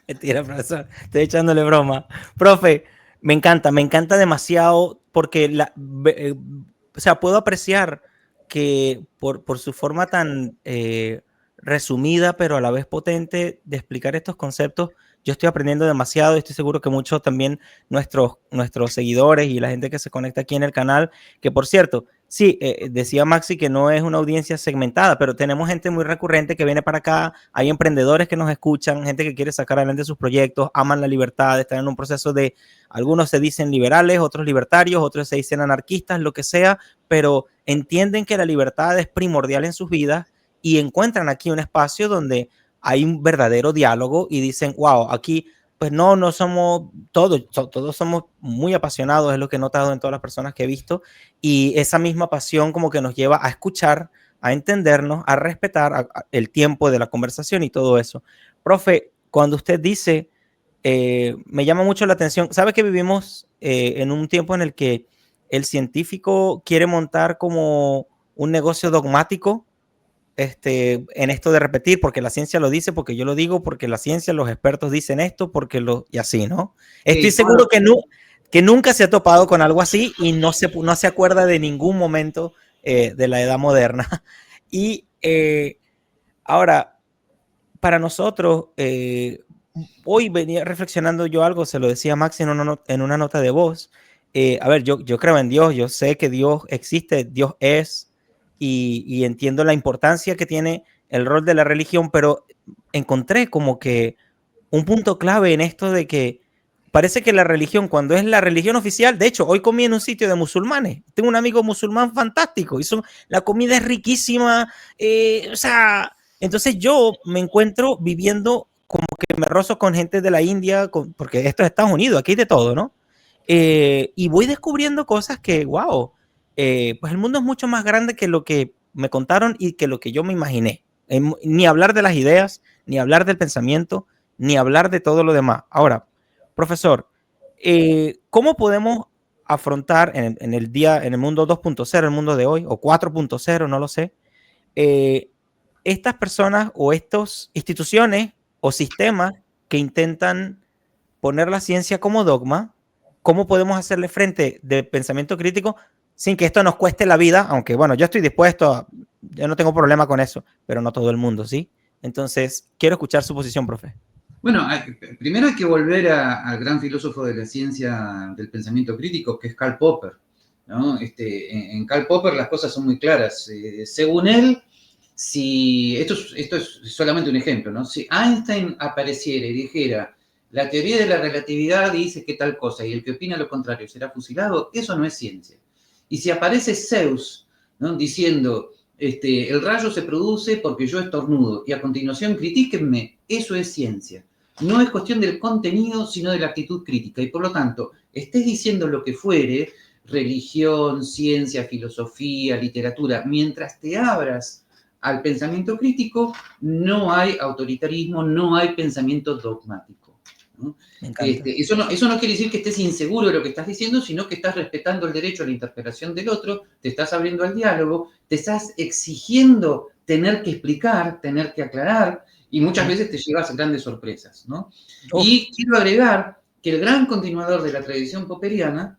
Mentira, profesor, estoy echándole broma. Profe, me encanta demasiado porque puedo apreciar que por su forma tan resumida, pero a la vez potente de explicar estos conceptos, yo estoy aprendiendo demasiado y estoy seguro que muchos también nuestros seguidores y la gente que se conecta aquí en el canal, que por cierto, Sí, decía Maxi que no es una audiencia segmentada, pero tenemos gente muy recurrente que viene para acá, hay emprendedores que nos escuchan, gente que quiere sacar adelante sus proyectos, aman la libertad, están en un proceso de, algunos se dicen liberales, otros libertarios, otros se dicen anarquistas, lo que sea, pero entienden que la libertad es primordial en sus vidas y encuentran aquí un espacio donde hay un verdadero diálogo y dicen, wow, aquí pues no somos todos somos muy apasionados, es lo que he notado en todas las personas que he visto, y esa misma pasión como que nos lleva a escuchar, a entendernos, a respetar el tiempo de la conversación y todo eso. Profe, cuando usted dice, me llama mucho la atención, ¿sabe que vivimos en un tiempo en el que el científico quiere montar como un negocio dogmático? En esto de repetir, porque la ciencia lo dice, porque yo lo digo, porque la ciencia, los expertos dicen esto, y así, ¿no? Estoy seguro que nunca se ha topado con algo así y no se acuerda de ningún momento de la edad moderna. Y ahora, para nosotros, hoy venía reflexionando yo algo, se lo decía Max en una nota de voz. A ver, yo creo en Dios, yo sé que Dios existe, Dios es, y entiendo la importancia que tiene el rol de la religión, pero encontré como que un punto clave en esto de que parece que la religión, cuando es la religión oficial, de hecho, hoy comí en un sitio de musulmanes, tengo un amigo musulmán fantástico, la comida es riquísima, o sea, entonces yo me encuentro viviendo como que me rozo con gente de la India, porque esto es Estados Unidos, aquí hay de todo, ¿no? Y voy descubriendo cosas que, wow, pues el mundo es mucho más grande que lo que me contaron y que lo que yo me imaginé. Ni hablar de las ideas, ni hablar del pensamiento, ni hablar de todo lo demás. Ahora, profesor, ¿cómo podemos afrontar en el mundo 2.0, el mundo de hoy, o 4.0, no lo sé, estas personas o estas instituciones o sistemas que intentan poner la ciencia como dogma? ¿Cómo podemos hacerle frente de pensamiento crítico sin que esto nos cueste la vida? Aunque, bueno, yo estoy dispuesto, yo no tengo problema con eso, pero no todo el mundo, ¿sí? Entonces, quiero escuchar su posición, profe. Bueno, primero hay que volver al gran filósofo de la ciencia del pensamiento crítico, que es Karl Popper, ¿no? En Karl Popper las cosas son muy claras. Según él, esto es solamente un ejemplo, ¿no? Si Einstein apareciera y dijera, la teoría de la relatividad dice que tal cosa, y el que opina lo contrario será fusilado, eso no es ciencia. Y si aparece Zeus, ¿no?, diciendo, el rayo se produce porque yo estornudo, y a continuación critíquenme, eso es ciencia. No es cuestión del contenido, sino de la actitud crítica. Y por lo tanto, estés diciendo lo que fuere, religión, ciencia, filosofía, literatura, mientras te abras al pensamiento crítico, no hay autoritarismo, no hay pensamiento dogmático, ¿no? Eso no quiere decir que estés inseguro de lo que estás diciendo, sino que estás respetando el derecho a la interpretación del otro, te estás abriendo al diálogo, te estás exigiendo tener que explicar, tener que aclarar, y muchas veces te llevas grandes sorpresas, ¿no? Y quiero agregar que el gran continuador de la tradición popperiana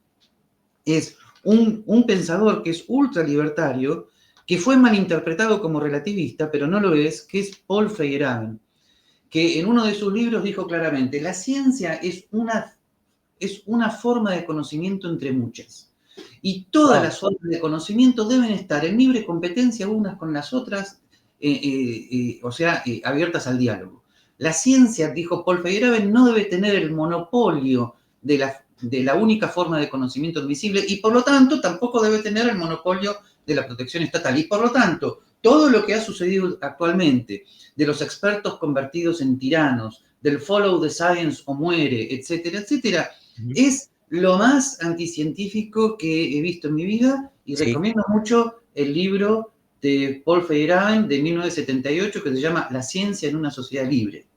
es un pensador que es ultralibertario, que fue malinterpretado como relativista, pero no lo es, que es Paul Feyerabend, que en uno de sus libros dijo claramente, la ciencia es una forma de conocimiento entre muchas. Y todas las formas de conocimiento deben estar en libre competencia unas con las otras, abiertas al diálogo. La ciencia, dijo Paul Feyerabend, no debe tener el monopolio de la única forma de conocimiento admisible y por lo tanto tampoco debe tener el monopolio de la protección estatal. Y por lo tanto, todo lo que ha sucedido actualmente, de los expertos convertidos en tiranos, del follow the science o muere, etcétera, etcétera, es lo más anticientífico que he visto en mi vida y recomiendo mucho el libro de Paul Feyerabend de 1978 que se llama La ciencia en una sociedad libre,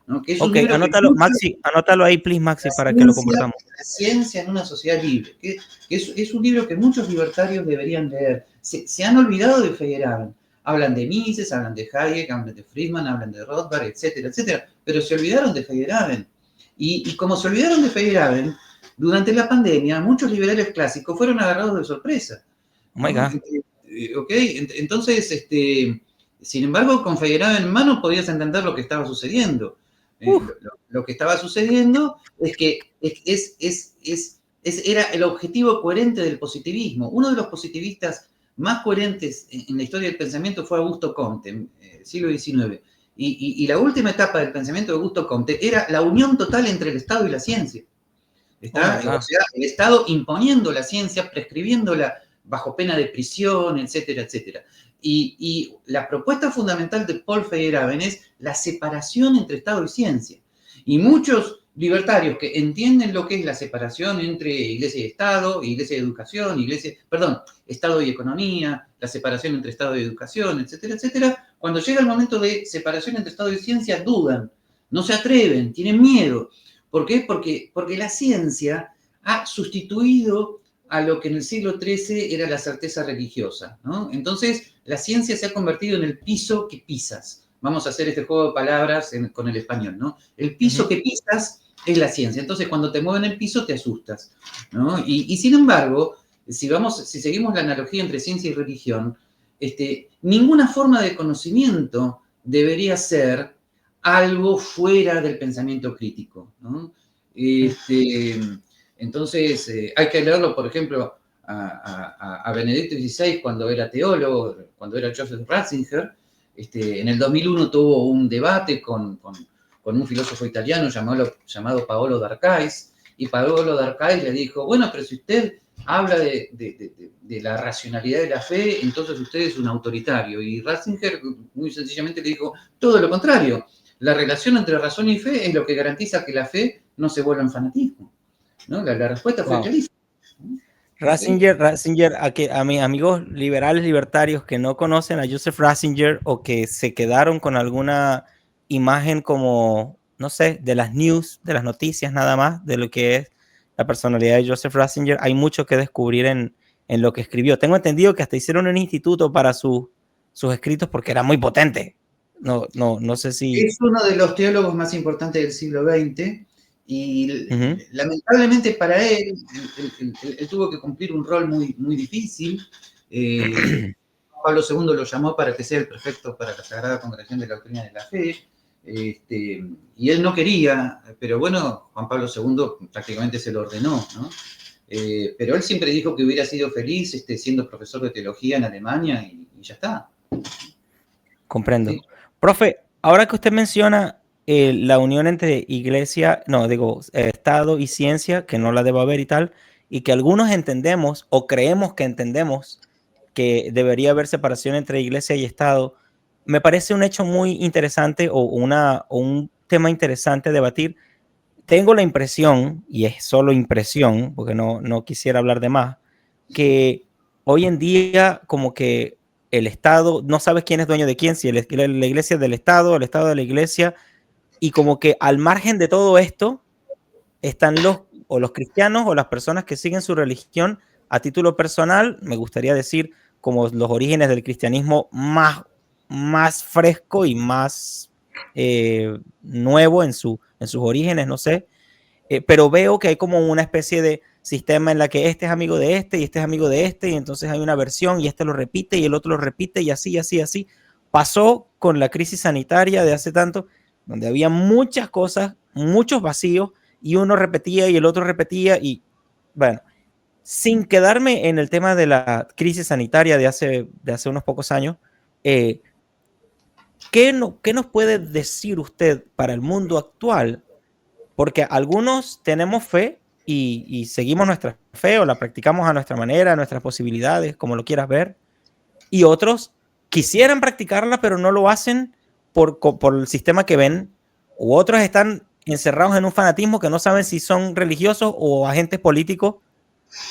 ¿no? Que es un libro anótalo, Maxi, anótalo ahí, please, Maxi, para que lo compartamos. La ciencia en una sociedad libre, que es un libro que muchos libertarios deberían leer. Se han olvidado de Feyerabend. Hablan de Mises, hablan de Hayek, hablan de Friedman, hablan de Rothbard, etcétera, etcétera, pero se olvidaron de Feyerabend. Y como se olvidaron de Feyerabend, durante la pandemia, muchos liberales clásicos fueron agarrados de sorpresa. Oh my God. Entonces, sin embargo, con Feyerabend en mano podías entender lo que estaba sucediendo. Lo que estaba sucediendo es que era el objetivo coherente del positivismo. Uno de los positivistas más coherentes en la historia del pensamiento fue Augusto Comte, siglo XIX. Y la última etapa del pensamiento de Augusto Comte era la unión total entre el Estado y la ciencia. O sea, el Estado imponiendo la ciencia, prescribiéndola bajo pena de prisión, etcétera, etcétera. Y la propuesta fundamental de Paul Feyerabend es la separación entre Estado y ciencia. Y muchos libertarios que entienden lo que es la separación entre Iglesia y Estado, Iglesia y educación, Estado y economía, la separación entre Estado y educación, etcétera, etcétera, cuando llega el momento de separación entre Estado y ciencia, dudan, no se atreven, tienen miedo. ¿Por qué? Porque la ciencia ha sustituido a lo que en el siglo XIII era la certeza religiosa, ¿no? Entonces, la ciencia se ha convertido en el piso que pisas. Vamos a hacer este juego de palabras con el español, ¿no? El piso que pisas es la ciencia. Entonces, cuando te mueven el piso, te asustas, ¿no? Y sin embargo, si seguimos la analogía entre ciencia y religión, ninguna forma de conocimiento debería ser algo fuera del pensamiento crítico, ¿no? Entonces, hay que leerlo, por ejemplo, a Benedicto XVI cuando era teólogo, cuando era Joseph Ratzinger. En el 2001 tuvo un debate con un filósofo italiano llamado Paolo D'Arcais, y Paolo D'Arcais le dijo, bueno, pero si usted habla de la racionalidad de la fe, entonces usted es un autoritario. Y Ratzinger muy sencillamente le dijo, todo lo contrario. La relación entre razón y fe es lo que garantiza que la fe no se vuelva en fanatismo, ¿no? La respuesta fue clarísima. Ratzinger, a mis amigos liberales, libertarios que no conocen a Joseph Ratzinger o que se quedaron con alguna imagen como, no sé, de las news, de las noticias nada más, de lo que es la personalidad de Joseph Ratzinger, hay mucho que descubrir en lo que escribió. Tengo entendido que hasta hicieron un instituto para sus escritos porque era muy potente. No sé si... Es uno de los teólogos más importantes del siglo XX y lamentablemente para él tuvo que cumplir un rol muy, muy difícil. Pablo II lo llamó para que sea el prefecto para la Sagrada Congregación de la Doctrina de la Fe, y él no quería, pero bueno, Juan Pablo II prácticamente se lo ordenó, ¿no? Pero él siempre dijo que hubiera sido feliz siendo profesor de teología en Alemania y ya está. Comprendo. Sí. Profe, ahora que usted menciona la unión entre Estado y ciencia, que no la debe haber y tal, y que algunos entendemos o creemos que entendemos que debería haber separación entre iglesia y Estado, me parece un hecho muy interesante o un tema interesante a debatir. Tengo la impresión, y es solo impresión, porque no quisiera hablar de más, que hoy en día como que el Estado, no sabes quién es dueño de quién, si la iglesia es del Estado, el Estado de la iglesia, y como que al margen de todo esto están los cristianos o las personas que siguen su religión a título personal, me gustaría decir como los orígenes del cristianismo más fresco y más nuevo en sus orígenes, no sé, pero veo que hay como una especie de sistema en la que este es amigo de este y este es amigo de este, y entonces hay una versión y este lo repite y el otro lo repite y así. Pasó con la crisis sanitaria de hace tanto, donde había muchas cosas, muchos vacíos, y uno repetía y el otro repetía, y bueno, sin quedarme en el tema de la crisis sanitaria de hace unos pocos años, ¿qué nos puede decir usted para el mundo actual? Porque algunos tenemos fe y seguimos nuestra fe o la practicamos a nuestra manera, a nuestras posibilidades, como lo quieras ver, y otros quisieran practicarla pero no lo hacen por el sistema que ven, u otros están encerrados en un fanatismo que no saben si son religiosos o agentes políticos.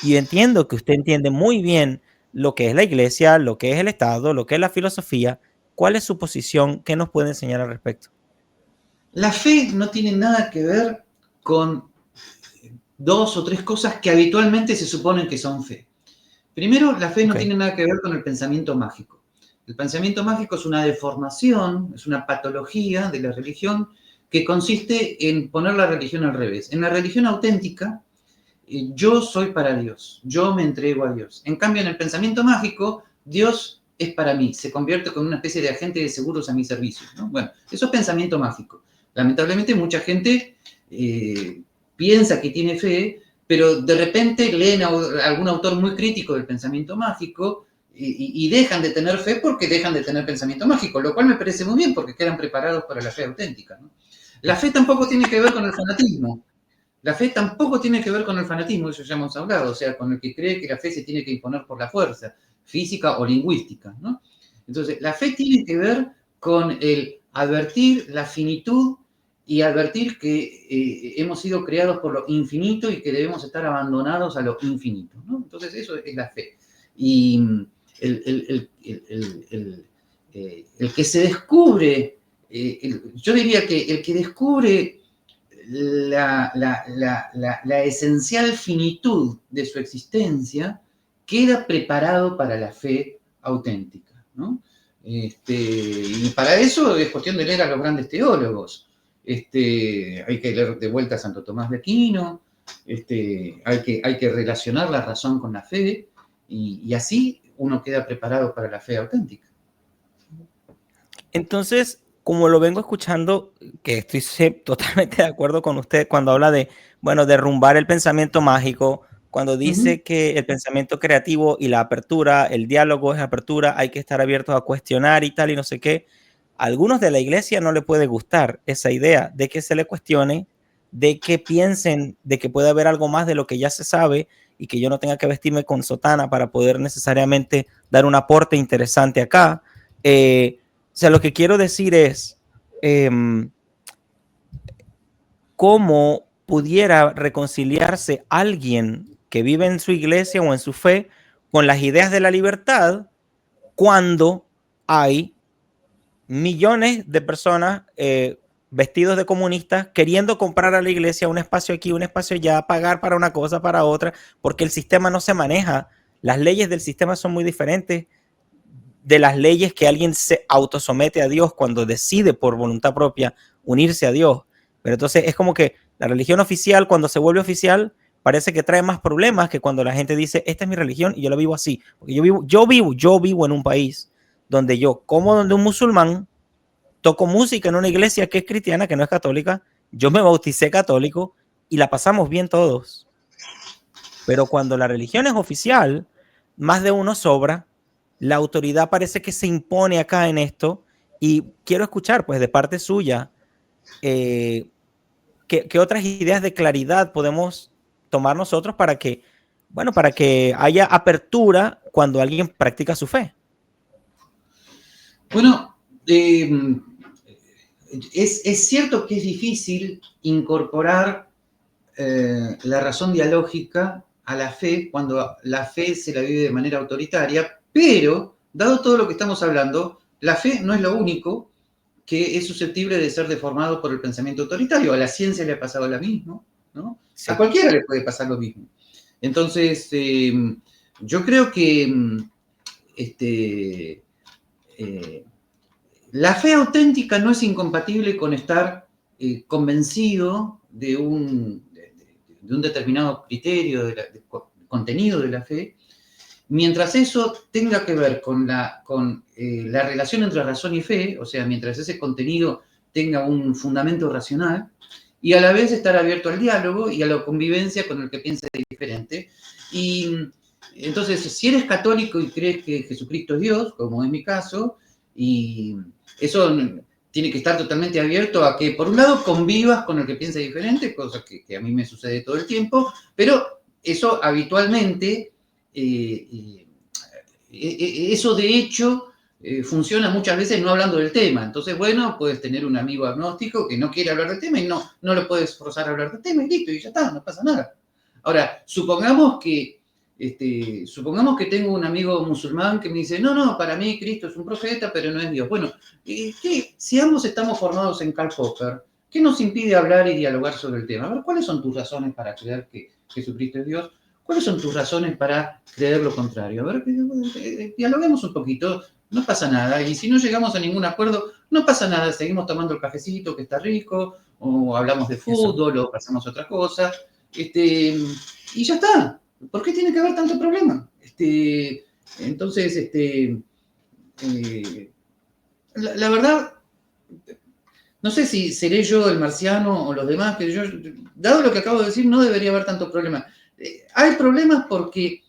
Y entiendo que usted entiende muy bien lo que es la iglesia, lo que es el Estado, lo que es la filosofía. ¿Cuál es su posición? ¿Qué nos puede enseñar al respecto? La fe no tiene nada que ver con dos o tres cosas que habitualmente se suponen que son fe. Primero, la fe no tiene nada que ver con el pensamiento mágico. El pensamiento mágico es una deformación, es una patología de la religión que consiste en poner la religión al revés. En la religión auténtica, yo soy para Dios, yo me entrego a Dios. En cambio, en el pensamiento mágico, Dios es para mí, se convierte con una especie de agente de seguros a mi servicio, ¿no? Bueno, eso es pensamiento mágico. Lamentablemente, mucha gente piensa que tiene fe, pero de repente leen a algún autor muy crítico del pensamiento mágico y dejan de tener fe porque dejan de tener pensamiento mágico, lo cual me parece muy bien porque quedan preparados para la fe auténtica, ¿no? La fe tampoco tiene que ver con el fanatismo. La fe tampoco tiene que ver con el fanatismo, eso ya hemos hablado, o sea, con el que cree que la fe se tiene que imponer por la fuerza, física o lingüística, ¿no? Entonces, la fe tiene que ver con el advertir la finitud y advertir que hemos sido creados por lo infinito y que debemos estar abandonados a lo infinito, ¿no? Entonces, eso es la fe. Y el que se descubre, yo diría que el que descubre la esencial finitud de su existencia queda preparado para la fe auténtica, ¿no? Y para eso es cuestión de leer a los grandes teólogos. Hay que leer de vuelta a Santo Tomás de Aquino, hay que relacionar la razón con la fe, y así uno queda preparado para la fe auténtica. Entonces, como lo vengo escuchando, que estoy totalmente de acuerdo con usted cuando habla de, bueno, derrumbar el pensamiento mágico, cuando dice que el pensamiento creativo y la apertura, el diálogo es apertura, hay que estar abiertos a cuestionar y tal y no sé qué. A algunos de la iglesia no le puede gustar esa idea de que se le cuestione, de que piensen de que puede haber algo más de lo que ya se sabe y que yo no tenga que vestirme con sotana para poder necesariamente dar un aporte interesante acá. O sea, lo que quiero decir es cómo pudiera reconciliarse alguien que vive en su iglesia o en su fe con las ideas de la libertad cuando hay millones de personas vestidos de comunistas queriendo comprar a la iglesia un espacio aquí, un espacio allá, pagar para una cosa, para otra, porque el sistema no se maneja. Las leyes del sistema son muy diferentes de las leyes que alguien se autosomete a Dios cuando decide por voluntad propia unirse a Dios. Pero entonces es como que la religión oficial, cuando se vuelve oficial, parece que trae más problemas que cuando la gente dice, esta es mi religión y yo la vivo así. Porque yo vivo en un país donde yo como donde un musulmán, toco música en una iglesia que es cristiana, que no es católica, yo me bauticé católico y la pasamos bien todos. Pero cuando la religión es oficial, más de uno sobra. La autoridad parece que se impone acá en esto y quiero escuchar pues de parte suya ¿qué otras ideas de claridad podemos tomar nosotros para que, bueno, para que haya apertura cuando alguien practica su fe? Bueno, es cierto que es difícil incorporar la razón dialógica a la fe cuando la fe se la vive de manera autoritaria, pero, dado todo lo que estamos hablando, la fe no es lo único que es susceptible de ser deformado por el pensamiento autoritario. A la ciencia le ha pasado lo mismo, ¿no? Sí. A cualquiera le puede pasar lo mismo. Entonces, yo creo que la fe auténtica no es incompatible con estar convencido de un determinado criterio, de contenido de la fe, mientras eso tenga que ver con la relación entre razón y fe, o sea, mientras ese contenido tenga un fundamento racional, y a la vez estar abierto al diálogo y a la convivencia con el que piensa diferente. Y entonces, si eres católico y crees que Jesucristo es Dios, como es mi caso, y eso tiene que estar totalmente abierto a que, por un lado, convivas con el que piensa diferente, cosa que a mí me sucede todo el tiempo, pero eso habitualmente, eso de hecho funciona muchas veces no hablando del tema. Entonces, bueno, puedes tener un amigo agnóstico que no quiere hablar del tema y no lo puedes forzar a hablar del tema y listo, y ya está, no pasa nada. Ahora, supongamos que tengo un amigo musulmán que me dice, no, para mí Cristo es un profeta, pero no es Dios. Bueno, si ambos estamos formados en Karl Popper, ¿qué nos impide hablar y dialogar sobre el tema? A ver, ¿cuáles son tus razones para creer que Jesucristo es Dios? ¿Cuáles son tus razones para creer lo contrario? A ver, dialoguemos un poquito, no pasa nada. Y si no llegamos a ningún acuerdo, no pasa nada. Seguimos tomando el cafecito que está rico, o hablamos de fútbol, o pasamos otra cosa. Y ya está. ¿Por qué tiene que haber tanto problema? Entonces, la verdad, no sé si seré yo el marciano o los demás, pero yo, dado lo que acabo de decir, no debería haber tanto problema. Hay problemas porque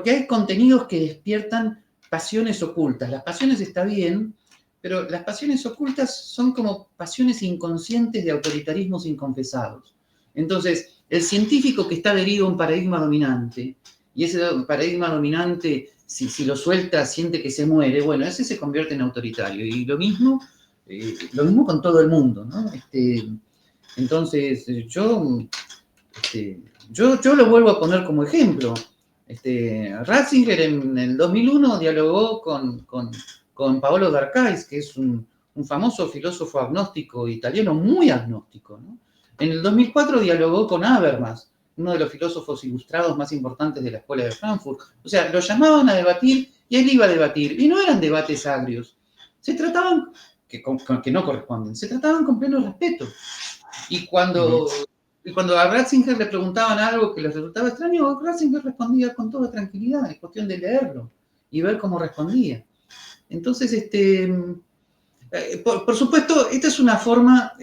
hay contenidos que despiertan pasiones ocultas. Las pasiones está bien, pero las pasiones ocultas son como pasiones inconscientes de autoritarismos inconfesados. Entonces, el científico que está adherido a un paradigma dominante, y ese paradigma dominante, si lo suelta, siente que se muere, bueno, ese se convierte en autoritario. Y lo mismo con todo el mundo, ¿no? Entonces, yo lo vuelvo a poner como ejemplo. Ratzinger en el 2001 dialogó con Paolo D'Arcais, que es un famoso filósofo agnóstico italiano, muy agnóstico, ¿no? En el 2004 dialogó con Habermas, uno de los filósofos ilustrados más importantes de la Escuela de Frankfurt. O sea, lo llamaban a debatir y él iba a debatir. Y no eran debates agrios. Se trataban, que no corresponden, se trataban con pleno respeto. Y cuando a Ratzinger le preguntaban algo que les resultaba extraño, Ratzinger respondía con toda tranquilidad. Es cuestión de leerlo y ver cómo respondía. Entonces, por supuesto, esta es la forma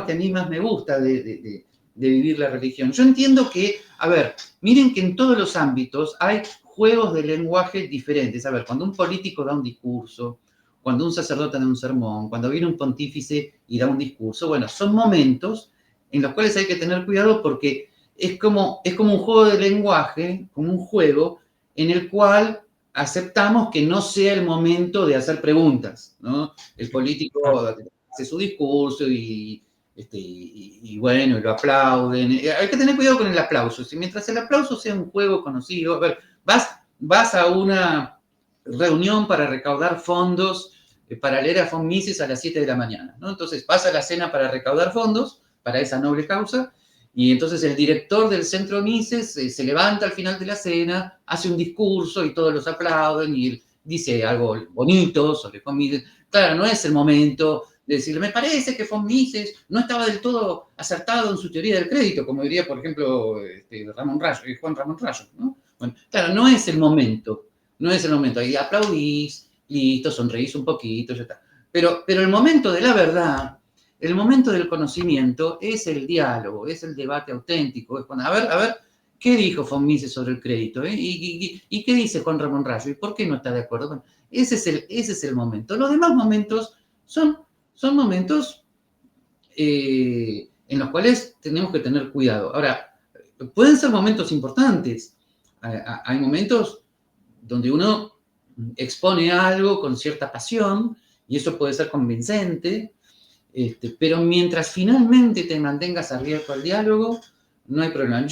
que a mí más me gusta de vivir la religión. Yo entiendo que, a ver, miren que en todos los ámbitos hay juegos de lenguaje diferentes. A ver, cuando un político da un discurso, cuando un sacerdote da un sermón, cuando viene un pontífice y da un discurso, bueno, son momentos en los cuales hay que tener cuidado porque es como un juego de lenguaje, como un juego en el cual aceptamos que no sea el momento de hacer preguntas, ¿no? El político hace su discurso y bueno, y lo aplauden. Hay que tener cuidado con el aplauso. Si mientras el aplauso sea un juego conocido, a ver, vas a una reunión para recaudar fondos para leer a von Mises a las 7 de la mañana, ¿no? Entonces vas a la cena para recaudar fondos para esa noble causa, y entonces el director del centro Mises se levanta al final de la cena, hace un discurso y todos los aplauden y él dice algo bonito sobre von Mises. Claro, no es el momento de decir, me parece que von Mises no estaba del todo acertado en su teoría del crédito, como diría, por ejemplo, Juan Ramón Rayo, ¿no? Bueno, claro, no es el momento, ahí aplaudís, listo, sonreís un poquito, ya está. Pero el momento de la verdad, el momento del conocimiento es el diálogo, es el debate auténtico. Es cuando, a ver, ¿qué dijo von Mises sobre el crédito? ¿Y qué dice Juan Ramón Rayo? ¿Y por qué no está de acuerdo? Bueno, ese es el momento. Los demás momentos son momentos en los cuales tenemos que tener cuidado. Ahora, pueden ser momentos importantes. Hay momentos donde uno expone algo con cierta pasión y eso puede ser convincente. Pero mientras finalmente te mantengas abierto al diálogo, no hay problema.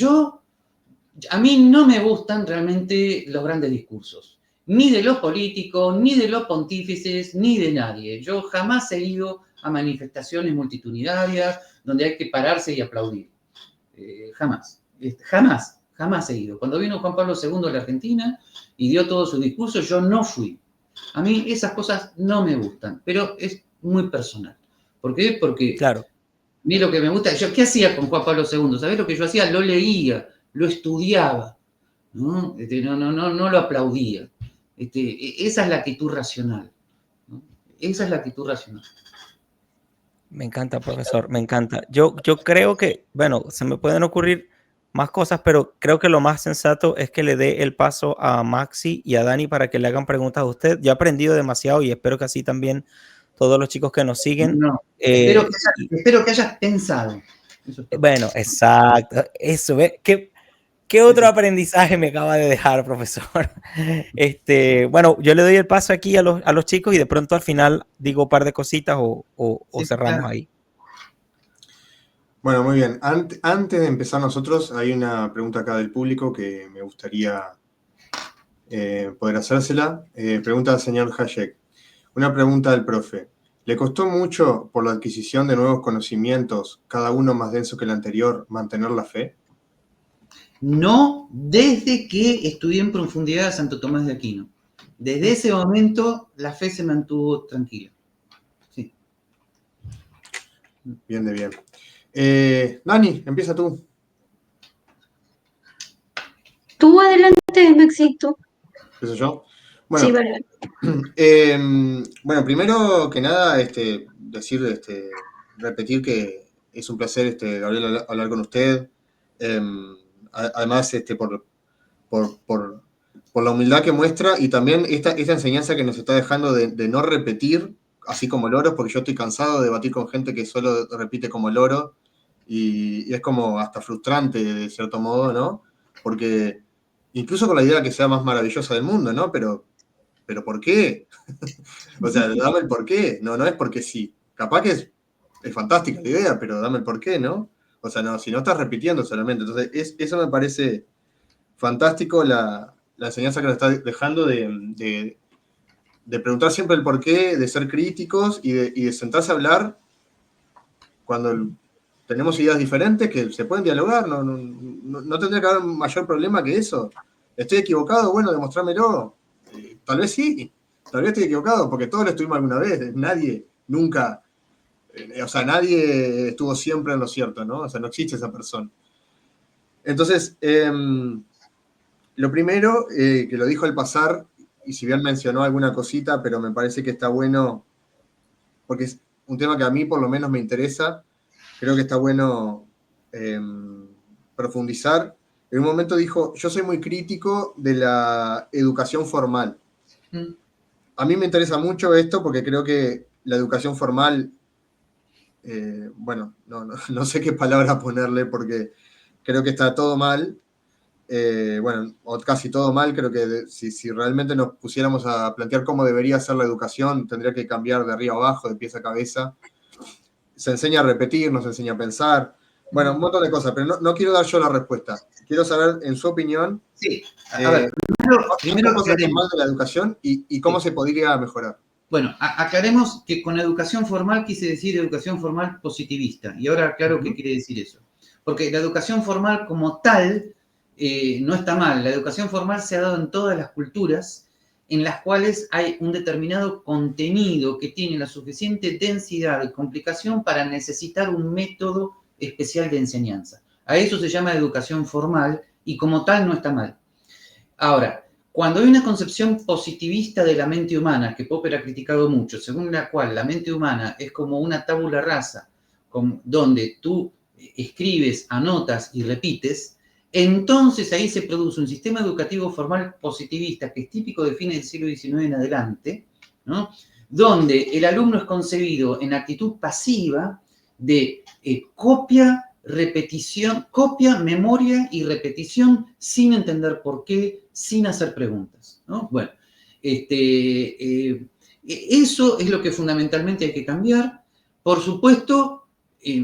A mí no me gustan realmente los grandes discursos, ni de los políticos, ni de los pontífices, ni de nadie. Yo jamás he ido a manifestaciones multitudinarias donde hay que pararse y aplaudir. Jamás he ido. Cuando vino Juan Pablo II a la Argentina y dio todo su discurso, yo no fui. A mí esas cosas no me gustan, pero es muy personal. ¿Por qué? Porque claro, a mí lo que me gusta, ¿qué hacía con Juan Pablo II? ¿Sabés lo que yo hacía? Lo leía, lo estudiaba, ¿no? No lo aplaudía. Esa es la actitud racional, ¿no? Esa es la actitud racional. Me encanta, profesor, me encanta. Yo creo que, bueno, se me pueden ocurrir más cosas, pero creo que lo más sensato es que le dé el paso a Maxi y a Dani para que le hagan preguntas a usted. Yo he aprendido demasiado y espero que así también todos los chicos que nos siguen. No, espero que hayas pensado. Bueno, exacto. Eso, ¿ve? ¿Qué otro aprendizaje me acaba de dejar, profesor? Bueno, yo le doy el paso aquí a los chicos y de pronto al final digo un par de cositas o Sí, cerramos claro. ahí. Bueno, muy bien. Antes de empezar nosotros, hay una pregunta acá del público que me gustaría poder hacérsela. Pregunta al señor Hayek. Una pregunta del profe. ¿Le costó mucho, por la adquisición de nuevos conocimientos, cada uno más denso que el anterior, mantener la fe? No desde que estudié en profundidad a Santo Tomás de Aquino. Desde ese momento la fe se mantuvo tranquila. Sí. Bien de bien. Dani, empieza tú. Tú adelante, Maxi, tú. ¿Empiezo yo? Bueno, Sí, vale. bueno, primero que nada, repetir que es un placer, Gabriel, hablar con usted. Además, por la humildad que muestra y también esta enseñanza que nos está dejando de no repetir, así como loros, porque yo estoy cansado de debatir con gente que solo repite como loro y es como hasta frustrante de cierto modo, ¿no? Porque incluso con la idea de que sea más maravillosa del mundo, ¿no? Pero ¿por qué? O sea, dame el por qué. No es porque sí. Capaz que es fantástica la idea, pero dame el por qué, ¿no? O sea, no, si no estás repitiendo solamente. Entonces, eso me parece fantástico, la enseñanza que nos está dejando de preguntar siempre el por qué, de ser críticos y de sentarse a hablar cuando tenemos ideas diferentes que se pueden dialogar. No tendría que haber un mayor problema que eso. ¿Estoy equivocado? Bueno, demostrámelo. Tal vez sí, tal vez estoy equivocado, porque todos lo estuvimos alguna vez. Nadie, nunca, o sea, nadie estuvo siempre en lo cierto, ¿no? O sea, no existe esa persona. Entonces, lo primero, que lo dijo al pasar, y si bien mencionó alguna cosita, pero me parece que está bueno, porque es un tema que a mí por lo menos me interesa, creo que está bueno profundizar. En un momento dijo, yo soy muy crítico de la educación formal. A mí me interesa mucho esto porque creo que la educación formal, bueno, no sé qué palabra ponerle porque creo que está todo mal. Bueno, o casi todo mal, creo que si realmente nos pusiéramos a plantear cómo debería ser la educación, tendría que cambiar de arriba a abajo, de pies a cabeza. Se enseña a repetir, nos enseña a pensar, bueno, un montón de cosas, pero no quiero dar yo la respuesta. Quiero saber, en su opinión, Sí, a ver, primero cosas mal de la educación y cómo se podría mejorar. Bueno, aclaremos que con educación formal quise decir educación formal positivista, y ahora aclaro qué quiere decir eso. Porque la educación formal como tal no está mal. La educación formal se ha dado en todas las culturas en las cuales hay un determinado contenido que tiene la suficiente densidad y complicación para necesitar un método especial de enseñanza. A eso se llama educación formal y como tal no está mal. Ahora, cuando hay una concepción positivista de la mente humana, que Popper ha criticado mucho, según la cual la mente humana es como una tabula rasa, donde tú escribes, anotas y repites, entonces ahí se produce un sistema educativo formal positivista que es típico de fines del siglo XIX en adelante, ¿no? Donde el alumno es concebido en actitud pasiva de copia, repetición, copia, memoria y repetición sin entender por qué, sin hacer preguntas, ¿no? Bueno, eso es lo que fundamentalmente hay que cambiar. Por supuesto,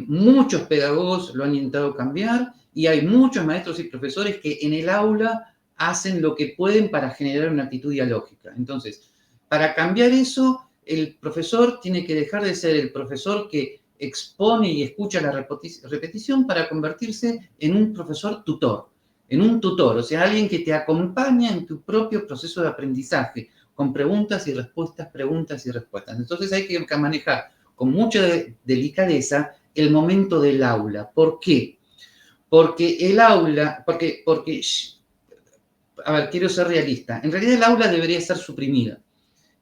muchos pedagogos lo han intentado cambiar y hay muchos maestros y profesores que en el aula hacen lo que pueden para generar una actitud dialógica. Entonces, para cambiar eso, el profesor tiene que dejar de ser el profesor que expone y escucha la repetición para convertirse en un profesor tutor, o sea, alguien que te acompaña en tu propio proceso de aprendizaje, con preguntas y respuestas, preguntas y respuestas. Entonces hay que manejar con mucha delicadeza el momento del aula. ¿Por qué? Porque el aula, a ver, quiero ser realista, en realidad el aula debería ser suprimida.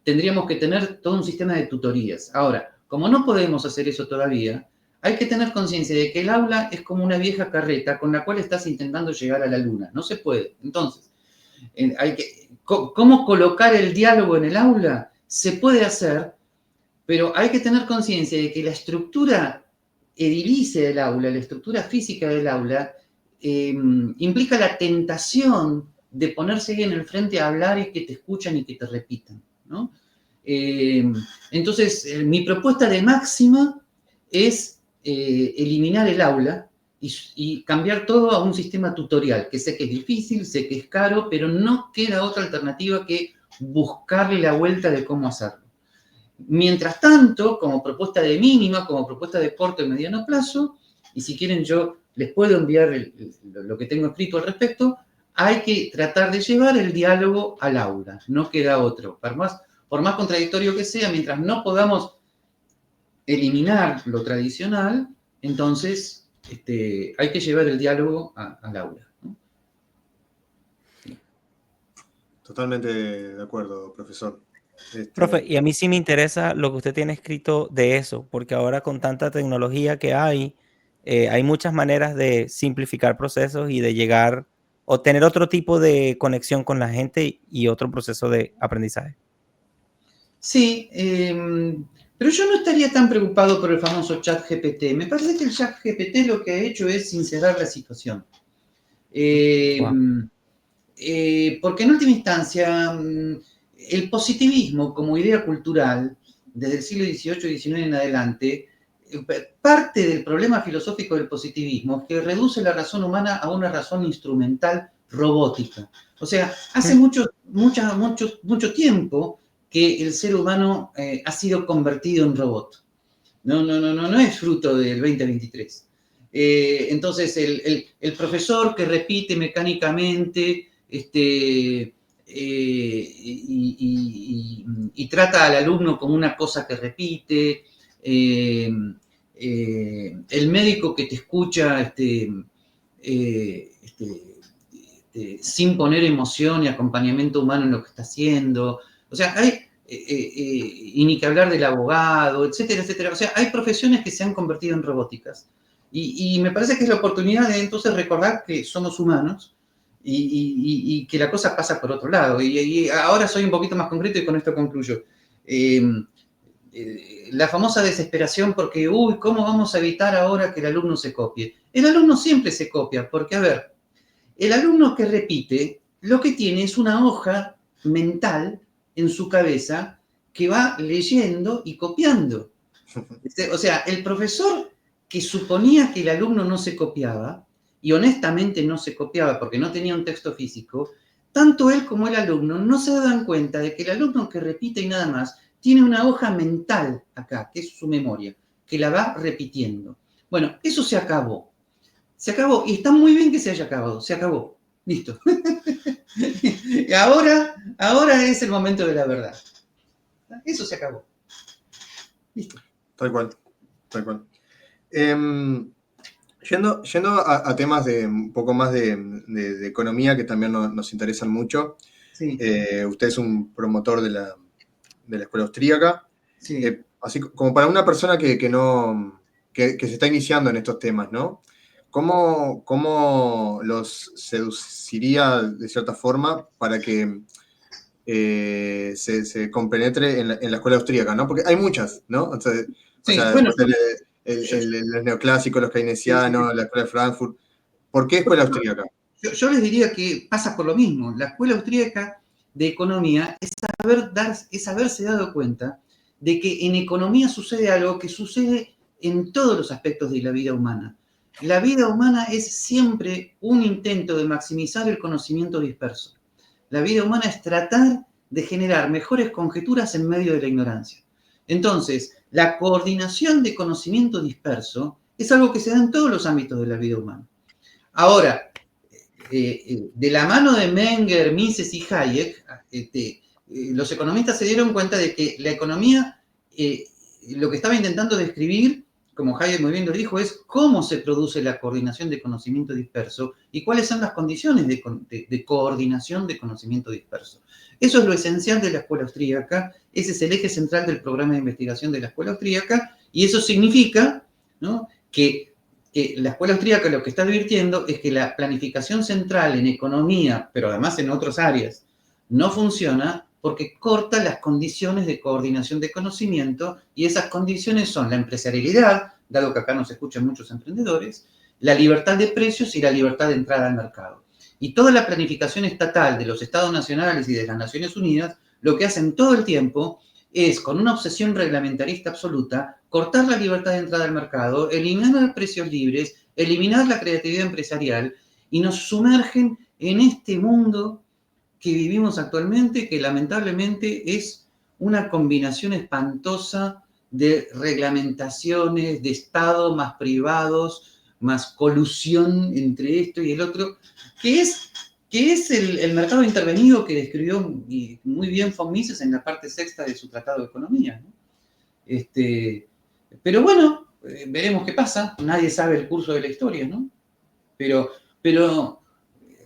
Tendríamos que tener todo un sistema de tutorías. Ahora, como no podemos hacer eso todavía, hay que tener conciencia de que el aula es como una vieja carreta con la cual estás intentando llegar a la luna. No se puede. Entonces, ¿cómo colocar el diálogo en el aula? Se puede hacer, pero hay que tener conciencia de que la estructura edilicia del aula, la estructura física del aula, implica la tentación de ponerse ahí en el frente a hablar y que te escuchan y que te repitan, ¿no? Entonces, mi propuesta de máxima es eliminar el aula y cambiar todo a un sistema tutorial, que sé que es difícil, sé que es caro, pero no queda otra alternativa que buscarle la vuelta de cómo hacerlo. Mientras tanto, como propuesta de mínima, como propuesta de corto y mediano plazo, y si quieren yo les puedo enviar lo que tengo escrito al respecto, hay que tratar de llevar el diálogo al aula, no queda otro. Por más contradictorio que sea, mientras no podamos eliminar lo tradicional, entonces hay que llevar el diálogo al aula, ¿no? Totalmente de acuerdo, profesor. Profe, y a mí sí me interesa lo que usted tiene escrito de eso, porque ahora con tanta tecnología que hay muchas maneras de simplificar procesos y de llegar o tener otro tipo de conexión con la gente y otro proceso de aprendizaje. Sí, pero yo no estaría tan preocupado por el famoso chat GPT. Me parece que el chat GPT lo que ha hecho es sincerar la situación. Wow. Porque en última instancia, el positivismo como idea cultural, desde el siglo XVIII y XIX en adelante, parte del problema filosófico del positivismo es que reduce la razón humana a una razón instrumental robótica. O sea, hace mucho tiempo que el ser humano ha sido convertido en robot. No es fruto del 2023. Entonces, el profesor que repite mecánicamente y trata al alumno como una cosa que repite, el médico que te escucha sin poner emoción y acompañamiento humano en lo que está haciendo. O sea, y ni que hablar del abogado, etcétera, etcétera. O sea, hay profesiones que se han convertido en robóticas. Y me parece que es la oportunidad de entonces recordar que somos humanos y que la cosa pasa por otro lado. Y ahora soy un poquito más concreto y con esto concluyo. La famosa desesperación porque, uy, ¿cómo vamos a evitar ahora que el alumno se copie? El alumno siempre se copia, porque, a ver, el alumno que repite lo que tiene es una hoja mental en su cabeza que va leyendo y copiando. O sea, el profesor que suponía que el alumno no se copiaba, y honestamente no se copiaba porque no tenía un texto físico, tanto él como el alumno no se dan cuenta de que el alumno que repite y nada más tiene una hoja mental acá, que es su memoria, que la va repitiendo. Bueno, eso se acabó. Se acabó, y está muy bien que se haya acabado, se acabó. Listo. Y ahora es el momento de la verdad. Eso se acabó. Listo. Tal cual, tal cual. Yendo a temas de un poco más de economía que también nos interesan mucho. Sí. Usted es un promotor de la escuela austríaca. Sí. Así como para una persona que se está iniciando en estos temas, ¿no? ¿Cómo los seduciría de cierta forma para que se compenetre en la escuela austríaca, ¿no? Porque hay muchas, ¿no? O sea, Bueno, los neoclásicos, los keynesianos, la escuela de Frankfurt. ¿Por qué escuela austríaca? Yo les diría que pasa por lo mismo. La escuela austríaca de economía es haberse dado cuenta de que en economía sucede algo que sucede en todos los aspectos de la vida humana. La vida humana es siempre un intento de maximizar el conocimiento disperso. La vida humana es tratar de generar mejores conjeturas en medio de la ignorancia. Entonces, la coordinación de conocimiento disperso es algo que se da en todos los ámbitos de la vida humana. Ahora, de la mano de Menger, Mises y Hayek, los economistas se dieron cuenta de que la economía, lo que estaba intentando describir, como Hayek muy bien lo dijo, es cómo se produce la coordinación de conocimiento disperso y cuáles son las condiciones de coordinación de conocimiento disperso. Eso es lo esencial de la escuela austríaca, ese es el eje central del programa de investigación de la escuela austríaca, y eso significa, ¿no?, que la escuela austríaca lo que está advirtiendo es que la planificación central en economía, pero además en otras áreas, no funciona porque corta las condiciones de coordinación de conocimiento, y esas condiciones son la empresarialidad, dado que acá nos escuchan muchos emprendedores, la libertad de precios y la libertad de entrada al mercado. Y toda la planificación estatal de los estados nacionales y de las Naciones Unidas lo que hacen todo el tiempo es, con una obsesión reglamentarista absoluta, cortar la libertad de entrada al mercado, eliminar precios libres, eliminar la creatividad empresarial, y nos sumergen en este mundo que vivimos actualmente, que lamentablemente es una combinación espantosa de reglamentaciones, de Estado más privados, más colusión entre esto y el otro, que es el mercado intervenido que describió muy bien von Mises en la parte sexta de su Tratado de Economía, ¿no? Pero bueno, veremos qué pasa. Nadie sabe el curso de la historia, ¿no? Pero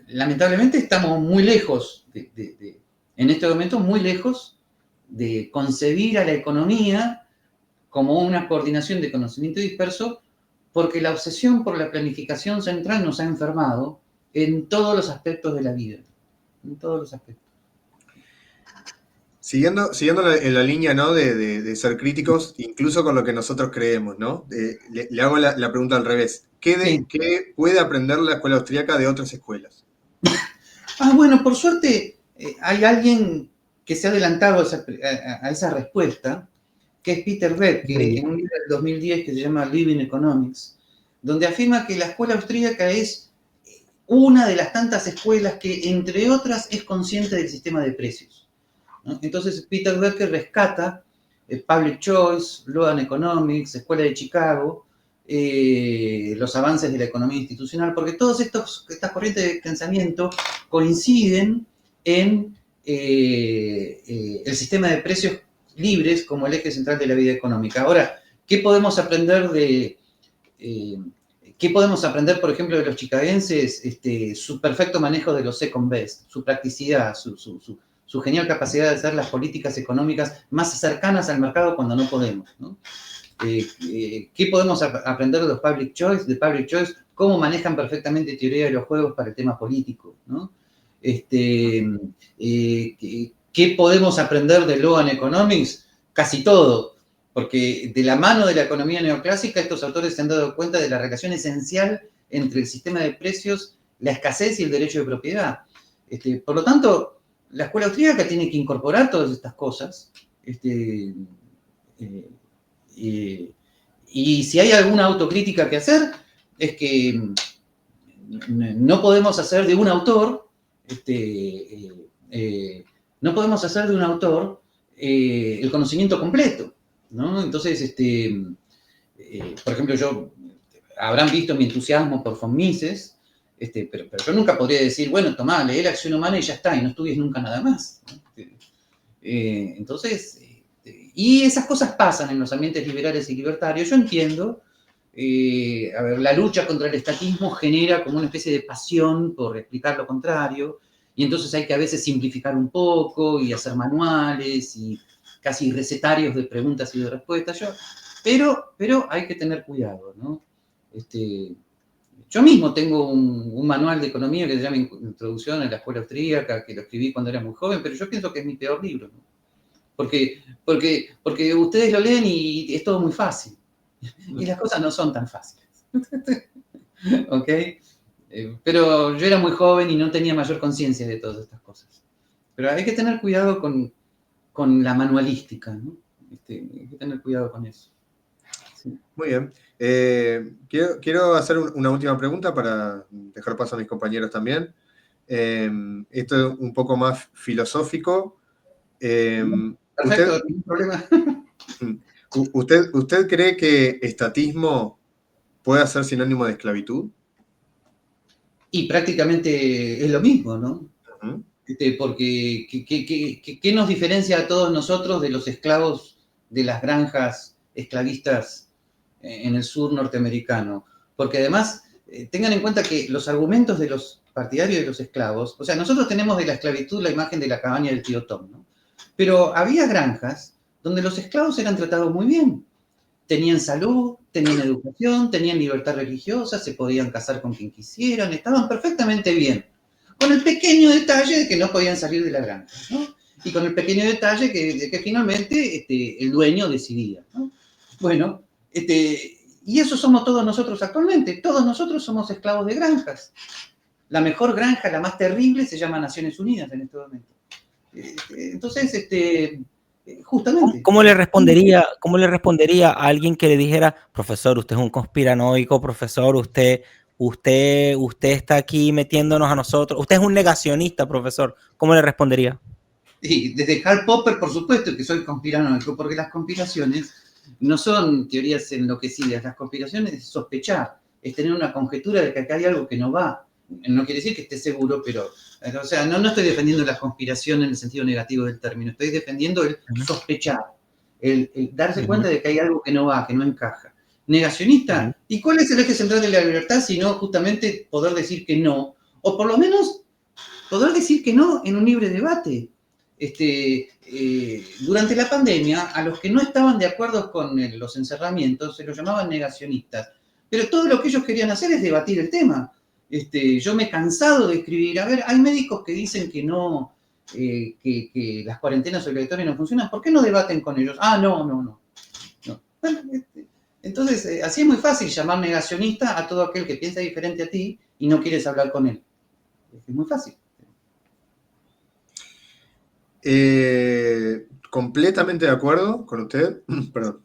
lamentablemente estamos muy lejos, en este momento muy lejos de concebir a la economía como una coordinación de conocimiento disperso, porque la obsesión por la planificación central nos ha enfermado en todos los aspectos de la vida, en todos los aspectos. Siguiendo en la línea, ¿no? de ser críticos, incluso con lo que nosotros creemos, ¿no? Le hago la pregunta al revés. Sí. ¿Qué puede aprender la escuela austríaca de otras escuelas? Bueno, por suerte hay alguien que se ha adelantado a esa respuesta, que es Peter Beck, que en un libro del 2010 que se llama Living Economics, donde afirma que la escuela austríaca es una de las tantas escuelas que, entre otras, es consciente del sistema de precios, ¿no? Entonces, Peter Becker rescata Public Choice, Law and Economics, Escuela de Chicago, los avances de la economía institucional, porque todas estas corrientes de pensamiento coinciden en el sistema de precios libres como el eje central de la vida económica. Ahora, ¿qué podemos aprender por ejemplo, de los chicagenses? Su perfecto manejo de los second best, su practicidad, su genial capacidad de hacer las políticas económicas más cercanas al mercado cuando no podemos, ¿no? ¿Qué podemos aprender de los Public Choice? Cómo manejan perfectamente teoría de los juegos para el tema político, ¿no? ¿Qué podemos aprender de Law and Economics? Casi todo, porque de la mano de la economía neoclásica estos autores se han dado cuenta de la relación esencial entre el sistema de precios, la escasez y el derecho de propiedad. Por lo tanto, la escuela austríaca tiene que incorporar todas estas cosas, y si hay alguna autocrítica que hacer, es que no podemos hacer de un autor, el conocimiento completo, ¿no? Entonces, por ejemplo, habrán visto mi entusiasmo por von Mises, pero yo nunca podría decir, bueno, tomá, lee la acción humana y ya está, y no estudies nunca nada más, ¿no? Entonces, y esas cosas pasan en los ambientes liberales y libertarios. Yo entiendo, la lucha contra el estatismo genera como una especie de pasión por explicar lo contrario, y entonces hay que a veces simplificar un poco y hacer manuales y casi recetarios de preguntas y de respuestas. Pero hay que tener cuidado, ¿no? Yo mismo tengo un manual de economía que se llama Introducción a la Escuela Austríaca, que lo escribí cuando era muy joven, pero yo pienso que es mi peor libro, ¿no? Porque ustedes lo leen y es todo muy fácil. Y las cosas no son tan fáciles. ¿Ok? Pero yo era muy joven y no tenía mayor conciencia de todas estas cosas. Pero hay que tener cuidado con la manualística, ¿no? Hay que tener cuidado con eso. Sí. Muy bien. Quiero hacer una última pregunta para dejar paso a mis compañeros también. Esto es un poco más filosófico. Perfecto, ningún problema. ¿Usted cree que estatismo puede ser sinónimo de esclavitud? Y prácticamente es lo mismo, ¿no? Uh-huh. Porque ¿qué nos diferencia a todos nosotros de los esclavos de las granjas esclavistas en el sur norteamericano? Porque además, tengan en cuenta que los argumentos de los partidarios de los esclavos, o sea, nosotros tenemos de la esclavitud la imagen de la cabaña del tío Tom, ¿no? Pero había granjas donde los esclavos eran tratados muy bien. Tenían salud, tenían educación, tenían libertad religiosa, se podían casar con quien quisieran, estaban perfectamente bien. Con el pequeño detalle de que no podían salir de la granja, ¿no? Y con el pequeño detalle de que finalmente el dueño decidía, ¿no? Bueno, y eso somos todos nosotros actualmente. Todos nosotros somos esclavos de granjas. La mejor granja, la más terrible, se llama Naciones Unidas en este momento. Entonces, justamente. ¿Cómo le respondería a alguien que le dijera, profesor, usted es un conspiranoico, profesor, usted está aquí metiéndonos a nosotros, usted es un negacionista, profesor? ¿Cómo le respondería? Sí, desde Karl Popper, por supuesto que soy conspiranoico, porque las conspiraciones no son teorías enloquecidas, las conspiraciones es sospechar, es tener una conjetura de que acá hay algo que no va. No quiere decir que esté seguro, pero, o sea, no estoy defendiendo la conspiración en el sentido negativo del término, estoy defendiendo el sospechar, el darse cuenta de que hay algo que no va, que no encaja. Negacionista, ¿y cuál es el eje central de la libertad sino justamente poder decir que no? O por lo menos poder decir que no en un libre debate. Durante la pandemia, a los que no estaban de acuerdo con los encerramientos se los llamaban negacionistas, pero todo lo que ellos querían hacer es debatir el tema. Yo me he cansado de escribir. A ver, hay médicos que dicen que no, que las cuarentenas obligatorias no funcionan. ¿Por qué no debaten con ellos? Ah, no. Bueno, entonces, así es muy fácil llamar negacionista a todo aquel que piensa diferente a ti y no quieres hablar con él. Es muy fácil. Completamente de acuerdo con usted, perdón,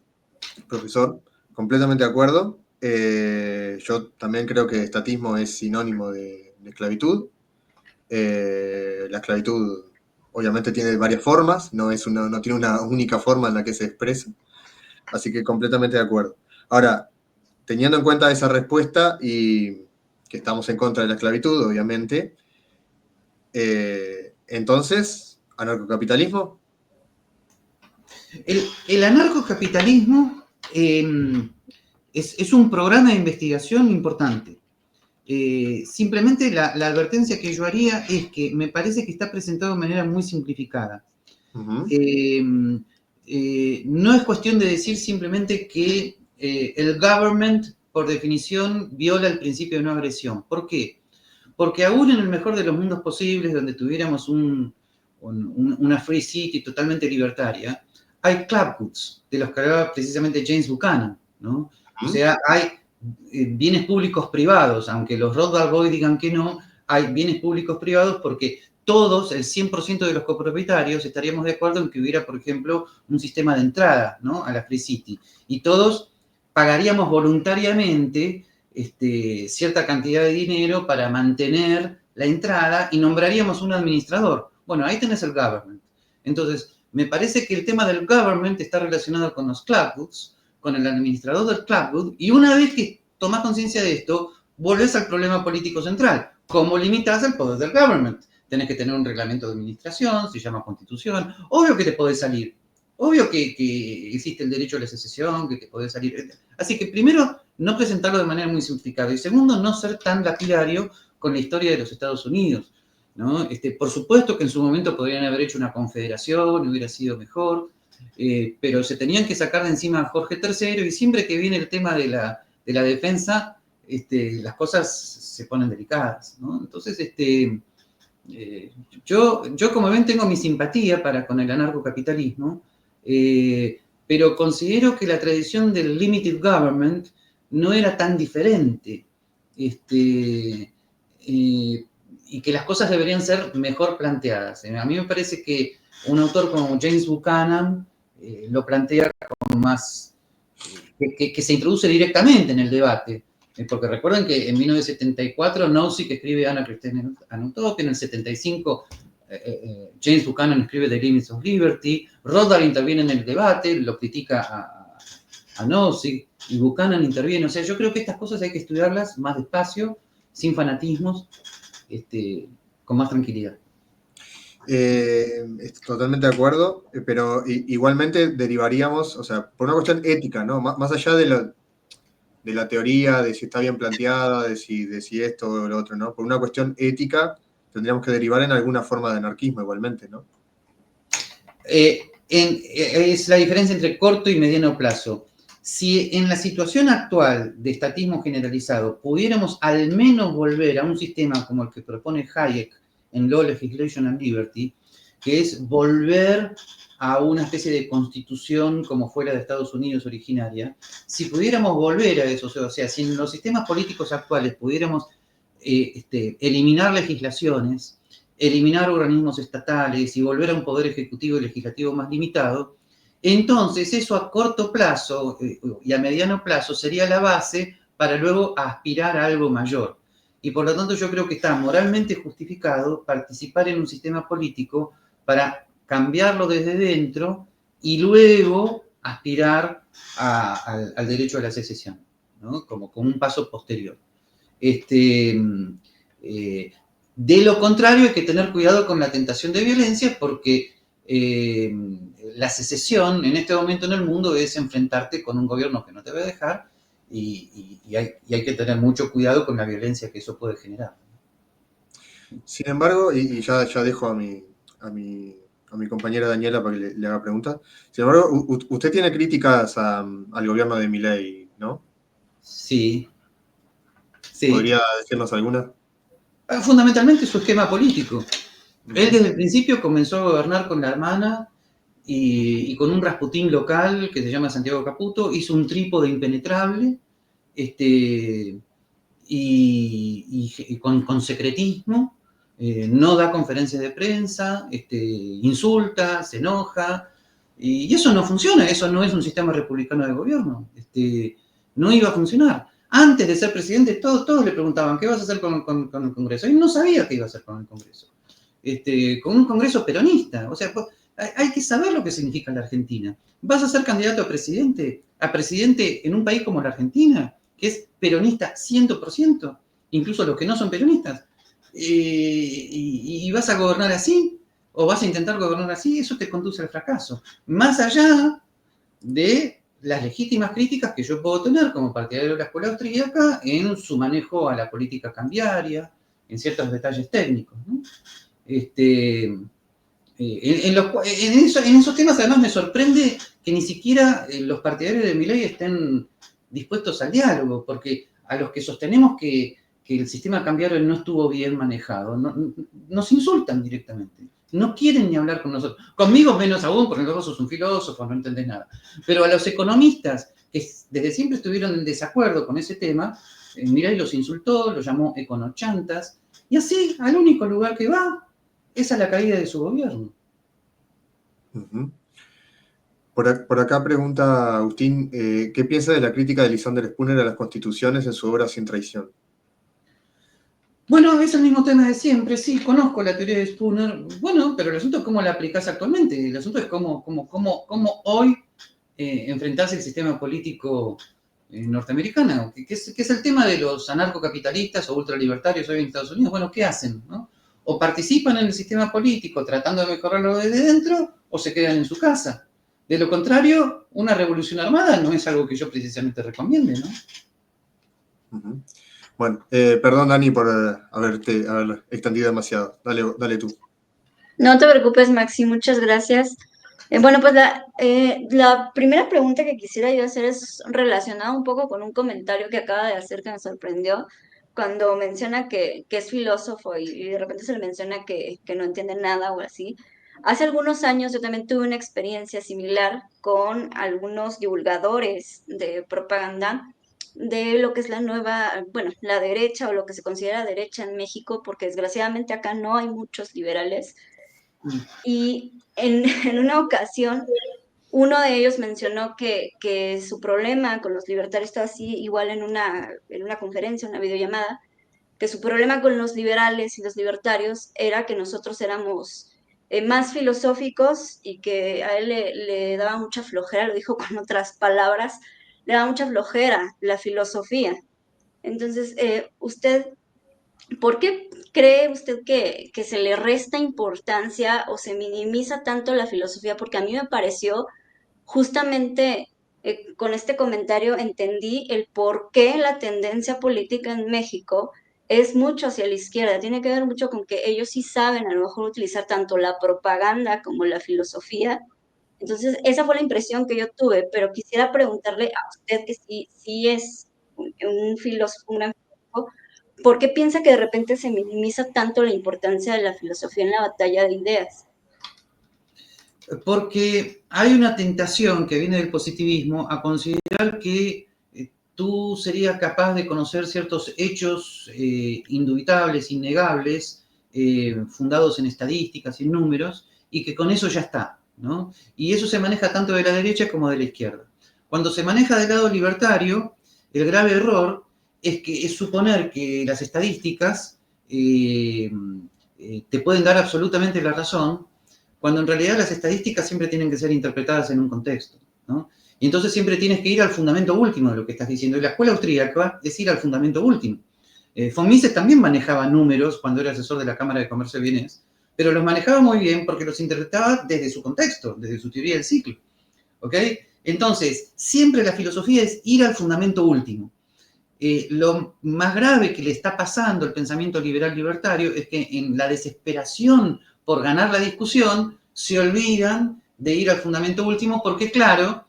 profesor, completamente de acuerdo. Yo también creo que estatismo es sinónimo de esclavitud. La esclavitud obviamente tiene varias formas, no tiene una única forma en la que se expresa, así que completamente de acuerdo. Ahora, teniendo en cuenta esa respuesta y que estamos en contra de la esclavitud, obviamente, entonces, ¿anarcocapitalismo? El anarcocapitalismo es un programa de investigación importante. Simplemente la advertencia que yo haría es que me parece que está presentado de manera muy simplificada. Uh-huh. No es cuestión de decir simplemente que el government, por definición, viola el principio de no agresión. ¿Por qué? Porque aún en el mejor de los mundos posibles, donde tuviéramos una free city totalmente libertaria, hay club goods, de los que hablaba precisamente James Buchanan, ¿no? O sea, hay bienes públicos privados, aunque los Rothbard Boys digan que no, hay bienes públicos privados porque todos, el 100% de los copropietarios, estaríamos de acuerdo en que hubiera, por ejemplo, un sistema de entrada, ¿no?, a la Free City. Y todos pagaríamos voluntariamente cierta cantidad de dinero para mantener la entrada y nombraríamos un administrador. Bueno, ahí tenés el government. Entonces, me parece que el tema del government está relacionado con los clubhoods, con el administrador del clubhood, y una vez que tomás conciencia de esto, volvés al problema político central. ¿Cómo limitas el poder del government? Tenés que tener un reglamento de administración, se llama constitución. Obvio que te podés salir. Obvio que existe el derecho a la secesión, que te podés salir. Así que primero, no presentarlo de manera muy simplificada. Y segundo, no ser tan lapidario con la historia de los Estados Unidos, ¿no? Por supuesto que en su momento podrían haber hecho una confederación, hubiera sido mejor, pero se tenían que sacar de encima a Jorge III y siempre que viene el tema de la defensa, las cosas se ponen delicadas, ¿no? Entonces, yo como ven tengo mi simpatía con el anarcocapitalismo, pero considero que la tradición del limited government no era tan diferente, y que las cosas deberían ser mejor planteadas. A mí me parece que un autor como James Buchanan lo plantea como más, que se introduce directamente en el debate. Porque recuerden que en 1974 Nozick escribe Anarchy and Utopia, en el 75 James Buchanan escribe The Limits of Liberty, Rothbard interviene en el debate, lo critica a Nozick, y Buchanan interviene. O sea, yo creo que estas cosas hay que estudiarlas más despacio, sin fanatismos, con más tranquilidad. Totalmente de acuerdo, pero igualmente derivaríamos, o sea, por una cuestión ética, ¿no? Más allá de la teoría, de si está bien planteada, de si esto o lo otro, ¿no? Por una cuestión ética, tendríamos que derivar en alguna forma de anarquismo igualmente, ¿no? Es la diferencia entre corto y mediano plazo. Si en la situación actual de estatismo generalizado pudiéramos al menos volver a un sistema como el que propone Hayek en Law, Legislation and Liberty, que es volver a una especie de constitución como fue la de Estados Unidos originaria, si pudiéramos volver a eso, o sea, si en los sistemas políticos actuales pudiéramos eliminar legislaciones, eliminar organismos estatales y volver a un poder ejecutivo y legislativo más limitado, entonces eso a corto plazo y a mediano plazo sería la base para luego aspirar a algo mayor. Y por lo tanto yo creo que está moralmente justificado participar en un sistema político para cambiarlo desde dentro y luego aspirar al derecho a la secesión, ¿no? Como un paso posterior. De lo contrario, hay que tener cuidado con la tentación de violencia porque la secesión en este momento en el mundo es enfrentarte con un gobierno que no te va a dejar y hay que tener mucho cuidado con la violencia que eso puede generar. Sin embargo, y ya dejo a mi compañera Daniela para que le haga preguntas. Sin embargo, usted tiene críticas al gobierno de Milei, ¿no? Sí. Sí. ¿Podría decirnos alguna? Fundamentalmente su esquema político. Él desde el principio comenzó a gobernar con la hermana y con un Rasputín local que se llama Santiago Caputo, hizo un trípode impenetrable y con secretismo, no da conferencias de prensa, insulta, se enoja, y eso no funciona, eso no es un sistema republicano de gobierno, no iba a funcionar. Antes de ser presidente, todos le preguntaban, ¿qué vas a hacer con el Congreso? Y no sabía qué iba a hacer con el Congreso. Con un Congreso peronista. O sea, hay que saber lo que significa la Argentina. ¿Vas a ser candidato a presidente en un país como la Argentina, que es peronista 100%, incluso los que no son peronistas? ¿Y vas a gobernar así? ¿O vas a intentar gobernar así? Eso te conduce al fracaso. Más allá de las legítimas críticas que yo puedo tener como partidario de la escuela austríaca en su manejo a la política cambiaria, en ciertos detalles técnicos, ¿no? En esos temas además me sorprende que ni siquiera los partidarios de Milei estén dispuestos al diálogo, porque a los que sostenemos que el sistema cambiario no estuvo bien manejado, nos insultan directamente. No quieren ni hablar con nosotros. Conmigo menos aún, porque vos sos un filósofo, no entendés nada. Pero a los economistas que desde siempre estuvieron en desacuerdo con ese tema, Milei los insultó, los llamó econochantas, y así al único lugar que va es a la caída de su gobierno. Uh-huh. Por acá pregunta Agustín, ¿qué piensa de la crítica de Lysander Spooner a las constituciones en su obra Sin Traición? Bueno, es el mismo tema de siempre, sí, conozco la teoría de Spooner, bueno, pero el asunto es cómo la aplicás actualmente, el asunto es cómo hoy enfrentás el sistema político norteamericano, que es el tema de los anarcocapitalistas o ultralibertarios hoy en Estados Unidos. Bueno, ¿qué hacen? ¿No? O participan en el sistema político tratando de mejorarlo desde dentro, o se quedan en su casa. De lo contrario, una revolución armada no es algo que yo precisamente recomiende, ¿no? Uh-huh. Bueno, perdón, Dani, por haberte extendido demasiado. Dale tú. No te preocupes, Maxi, muchas gracias. Bueno, pues la primera pregunta que quisiera yo hacer es relacionada un poco con un comentario que acaba de hacer que me sorprendió, cuando menciona que es filósofo y de repente se le menciona que no entiende nada o así. Hace algunos años yo también tuve una experiencia similar con algunos divulgadores de propaganda de lo que es la nueva, bueno, la derecha o lo que se considera derecha en México, porque desgraciadamente acá no hay muchos liberales. Y en una ocasión, uno de ellos mencionó que su problema con los libertarios estaba así, igual en una conferencia, una videollamada, que su problema con los liberales y los libertarios era que nosotros éramos más filosóficos y que a él le daba mucha flojera, lo dijo con otras palabras, le daba mucha flojera la filosofía. Entonces, ¿por qué cree usted que se le resta importancia o se minimiza tanto la filosofía? Porque a mí me pareció justamente con este comentario entendí el por qué la tendencia política en México es mucho hacia la izquierda. Tiene que ver mucho con que ellos sí saben a lo mejor utilizar tanto la propaganda como la filosofía. Entonces, esa fue la impresión que yo tuve, pero quisiera preguntarle a usted que sí es un filósofo, un gran filósofo, ¿por qué piensa que de repente se minimiza tanto la importancia de la filosofía en la batalla de ideas? Porque hay una tentación que viene del positivismo a considerar que tú serías capaz de conocer ciertos hechos indubitables, innegables, fundados en estadísticas y en números, y que con eso ya está, ¿no? Y eso se maneja tanto de la derecha como de la izquierda. Cuando se maneja del lado libertario, el grave error es suponer que las estadísticas te pueden dar absolutamente la razón, cuando en realidad las estadísticas siempre tienen que ser interpretadas en un contexto, ¿no? Y entonces siempre tienes que ir al fundamento último de lo que estás diciendo. Y la escuela austríaca es ir al fundamento último. Von Mises también manejaba números cuando era asesor de la Cámara de Comercio vienés, pero los manejaba muy bien porque los interpretaba desde su contexto, desde su teoría del ciclo. ¿Ok? Entonces, siempre la filosofía es ir al fundamento último. Lo más grave que le está pasando al pensamiento liberal libertario es que en la desesperación por ganar la discusión se olvidan de ir al fundamento último porque, claro,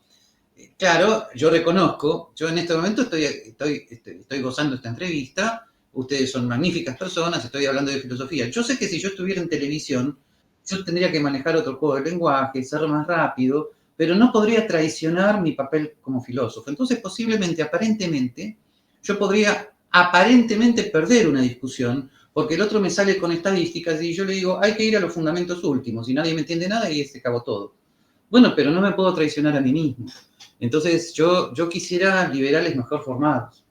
Claro, yo reconozco, yo en este momento estoy gozando esta entrevista, ustedes son magníficas personas, estoy hablando de filosofía. Yo sé que si yo estuviera en televisión, yo tendría que manejar otro juego de lenguaje, ser más rápido, pero no podría traicionar mi papel como filósofo. Entonces, posiblemente, aparentemente, yo podría aparentemente perder una discusión, porque el otro me sale con estadísticas y yo le digo, hay que ir a los fundamentos últimos, y nadie me entiende nada y se acabó todo. Bueno, pero no me puedo traicionar a mí mismo. Entonces, yo quisiera liberales mejor formados.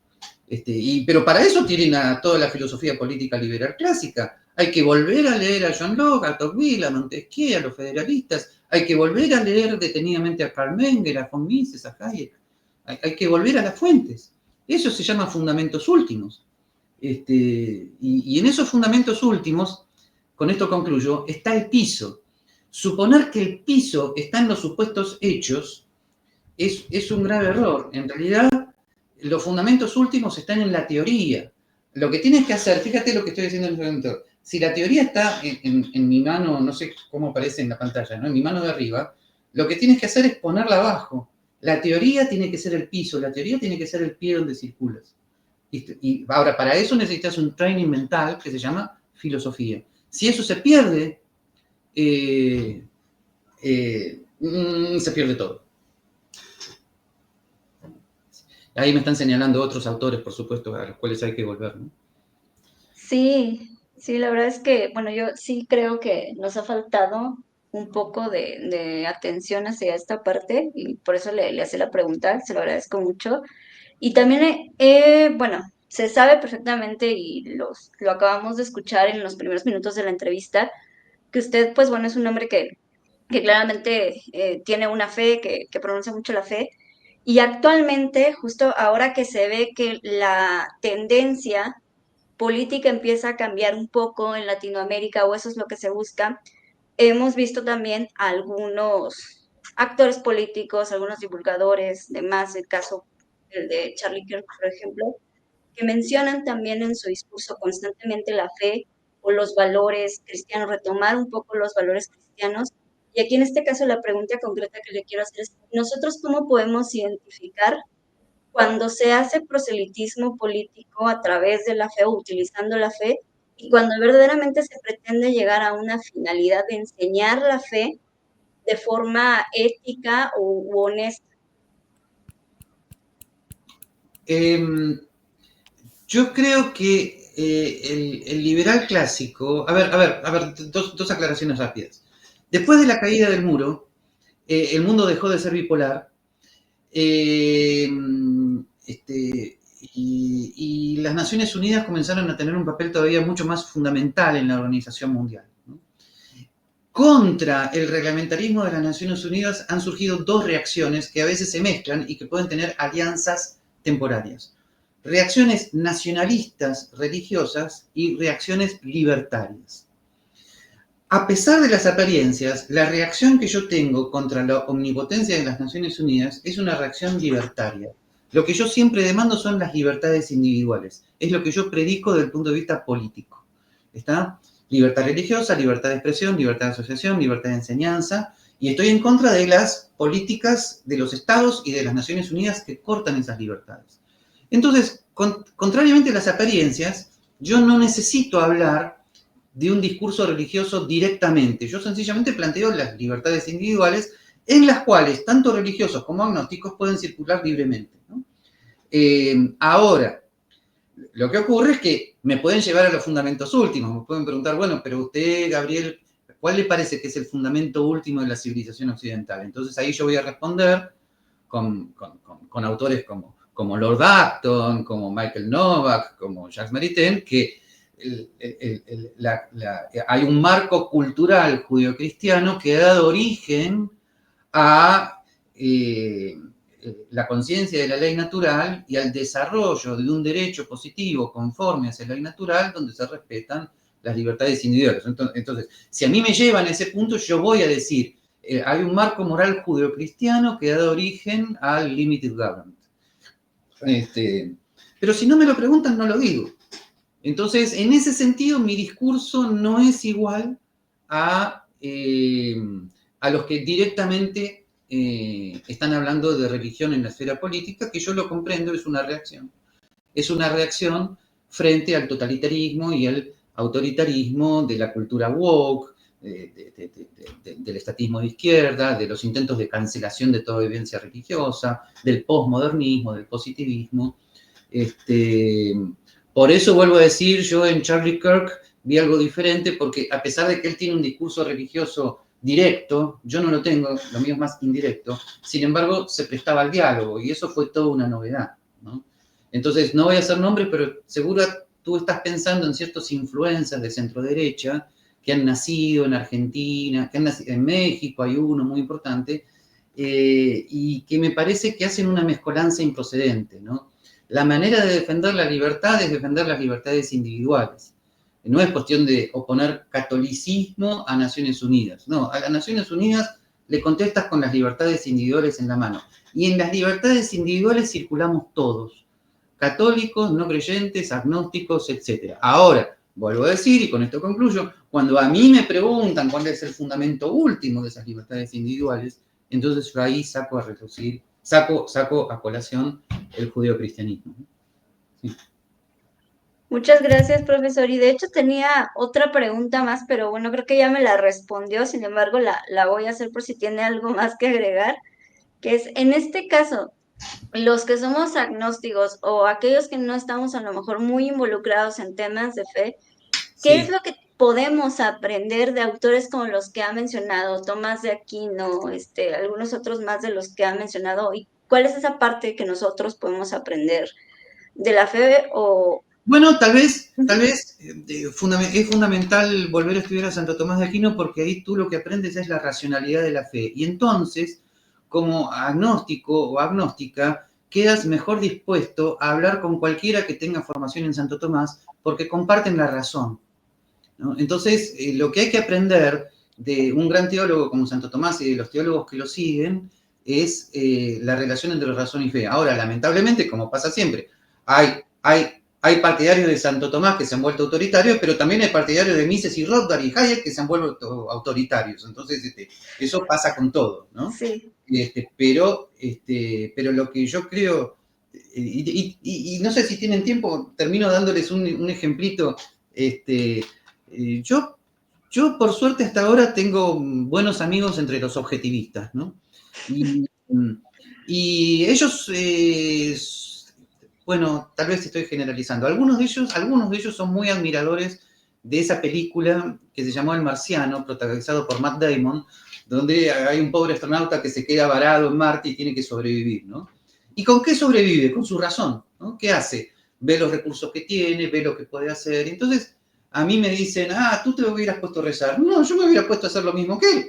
Pero para eso tienen a toda la filosofía política liberal clásica. Hay que volver a leer a John Locke, a Tocqueville, a Montesquieu, a los federalistas. Hay que volver a leer detenidamente a Karl Menger, a von Mises, a Hayek. Hay que volver a las fuentes. Eso se llama fundamentos últimos. Y en esos fundamentos últimos, con esto concluyo, está el piso. Suponer que el piso está en los supuestos hechos es un grave error. En realidad, los fundamentos últimos están en la teoría. Lo que tienes que hacer, fíjate lo que estoy diciendo en este momento, si la teoría está en mi mano, no sé cómo aparece en la pantalla, ¿no? En mi mano de arriba, lo que tienes que hacer es ponerla abajo. La teoría tiene que ser el piso, la teoría tiene que ser el pie donde circulas. Y ahora, para eso necesitas un training mental que se llama filosofía. Si eso se pierde, se pierde todo. Ahí me están señalando otros autores, por supuesto, a los cuales hay que volver, ¿no? Sí, sí, la verdad es que, bueno, yo sí creo que nos ha faltado un poco de atención hacia esta parte y por eso le hacía la pregunta, se lo agradezco mucho. Y también, bueno, se sabe perfectamente y lo acabamos de escuchar en los primeros minutos de la entrevista, que usted, pues bueno, es un hombre que claramente tiene una fe, que pronuncia mucho la fe. Y actualmente, justo ahora que se ve que la tendencia política empieza a cambiar un poco en Latinoamérica, o eso es lo que se busca, hemos visto también a algunos actores políticos, algunos divulgadores, demás, el caso el de Charlie Kirk, por ejemplo, que mencionan también en su discurso constantemente la fe o los valores cristianos, retomar un poco los valores cristianos. Y aquí en este caso la pregunta concreta que le quiero hacer es, ¿nosotros cómo podemos identificar cuando se hace proselitismo político a través de la fe o utilizando la fe y cuando verdaderamente se pretende llegar a una finalidad de enseñar la fe de forma ética u honesta? Yo creo que el liberal clásico... A ver, dos aclaraciones rápidas. Después de la caída del muro, el mundo dejó de ser bipolar y las Naciones Unidas comenzaron a tener un papel todavía mucho más fundamental en la organización mundial, ¿no? Contra el reglamentarismo de las Naciones Unidas han surgido dos reacciones que a veces se mezclan y que pueden tener alianzas temporarias. Reacciones nacionalistas religiosas y reacciones libertarias. A pesar de las apariencias, la reacción que yo tengo contra la omnipotencia de las Naciones Unidas es una reacción libertaria. Lo que yo siempre demando son las libertades individuales. Es lo que yo predico desde el punto de vista político. ¿Está? Libertad religiosa, libertad de expresión, libertad de asociación, libertad de enseñanza. Y estoy en contra de las políticas de los estados y de las Naciones Unidas que cortan esas libertades. Entonces, contrariamente a las apariencias, yo no necesito hablar de un discurso religioso directamente. Yo sencillamente planteo las libertades individuales en las cuales tanto religiosos como agnósticos pueden circular libremente, ¿no? Ahora, lo que ocurre es que me pueden llevar a los fundamentos últimos. Me pueden preguntar, bueno, pero usted, Gabriel, ¿cuál le parece que es el fundamento último de la civilización occidental? Entonces ahí yo voy a responder con autores como Lord Acton, como Michael Novak, como Jacques Maritain, que hay un marco cultural judio-cristiano que ha dado origen a la conciencia de la ley natural y al desarrollo de un derecho positivo conforme hacia la ley natural donde se respetan las libertades individuales. Entonces, si a mí me llevan a ese punto, yo voy a decir, hay un marco moral judio-cristiano que ha dado origen al limited government. Pero si no me lo preguntan, no lo digo. Entonces, en ese sentido, mi discurso no es igual a los que directamente están hablando de religión en la esfera política, que yo lo comprendo, es una reacción. Es una reacción frente al totalitarismo y al autoritarismo de la cultura woke, del estatismo de izquierda, de los intentos de cancelación de toda evidencia religiosa, del posmodernismo, del positivismo. Por eso vuelvo a decir, yo en Charlie Kirk vi algo diferente, porque a pesar de que él tiene un discurso religioso directo, yo no lo tengo, lo mío es más indirecto, sin embargo se prestaba al diálogo y eso fue toda una novedad, ¿no? Entonces, no voy a hacer nombres, pero seguro tú estás pensando en ciertos influencers de centro derecha que han nacido en Argentina, que han nacido en México, hay uno muy importante, y que me parece que hacen una mezcolanza improcedente, ¿no? La manera de defender la libertad es defender las libertades individuales. No es cuestión de oponer catolicismo a Naciones Unidas. No, a las Naciones Unidas le contestas con las libertades individuales en la mano. Y en las libertades individuales circulamos todos. Católicos, no creyentes, agnósticos, etc. Ahora, vuelvo a decir, y con esto concluyo, cuando a mí me preguntan cuál es el fundamento último de esas libertades individuales, entonces yo ahí saco a reducir, saco a colación el judeocristianismo. Sí. Muchas gracias, profesor. Y de hecho tenía otra pregunta más, pero bueno, creo que ya me la respondió. Sin embargo, la voy a hacer por si tiene algo más que agregar, que es, en este caso, los que somos agnósticos o aquellos que no estamos a lo mejor muy involucrados en temas de fe, ¿qué es Sí. lo que podemos aprender de autores como los que ha mencionado, Tomás de Aquino, algunos otros más de los que ha mencionado? ¿Y cuál es esa parte que nosotros podemos aprender de la fe o... Bueno, tal vez es fundamental volver a estudiar a Santo Tomás de Aquino, porque ahí tú lo que aprendes es la racionalidad de la fe. Y entonces, como agnóstico o agnóstica, quedas mejor dispuesto a hablar con cualquiera que tenga formación en Santo Tomás, porque comparten la razón, ¿no? Entonces, lo que hay que aprender de un gran teólogo como Santo Tomás y de los teólogos que lo siguen es la relación entre razón y fe. Ahora, lamentablemente, como pasa siempre, hay partidarios de Santo Tomás que se han vuelto autoritarios, pero también hay partidarios de Mises y Rothbard y Hayek que se han vuelto autoritarios. Entonces, eso pasa con todo, ¿no? Sí. Pero lo que yo creo, y no sé si tienen tiempo, termino dándoles un ejemplito. Yo, por suerte, hasta ahora tengo buenos amigos entre los objetivistas, ¿no? Y ellos, bueno, tal vez estoy generalizando. Algunos de ellos son muy admiradores de esa película que se llamó El Marciano, protagonizado por Matt Damon, donde hay un pobre astronauta que se queda varado en Marte y tiene que sobrevivir, ¿no? ¿Y con qué sobrevive? Con su razón, ¿no? ¿Qué hace? Ve los recursos que tiene, ve lo que puede hacer. Entonces, a mí me dicen, tú te hubieras puesto a rezar. No, yo me hubiera puesto a hacer lo mismo que él.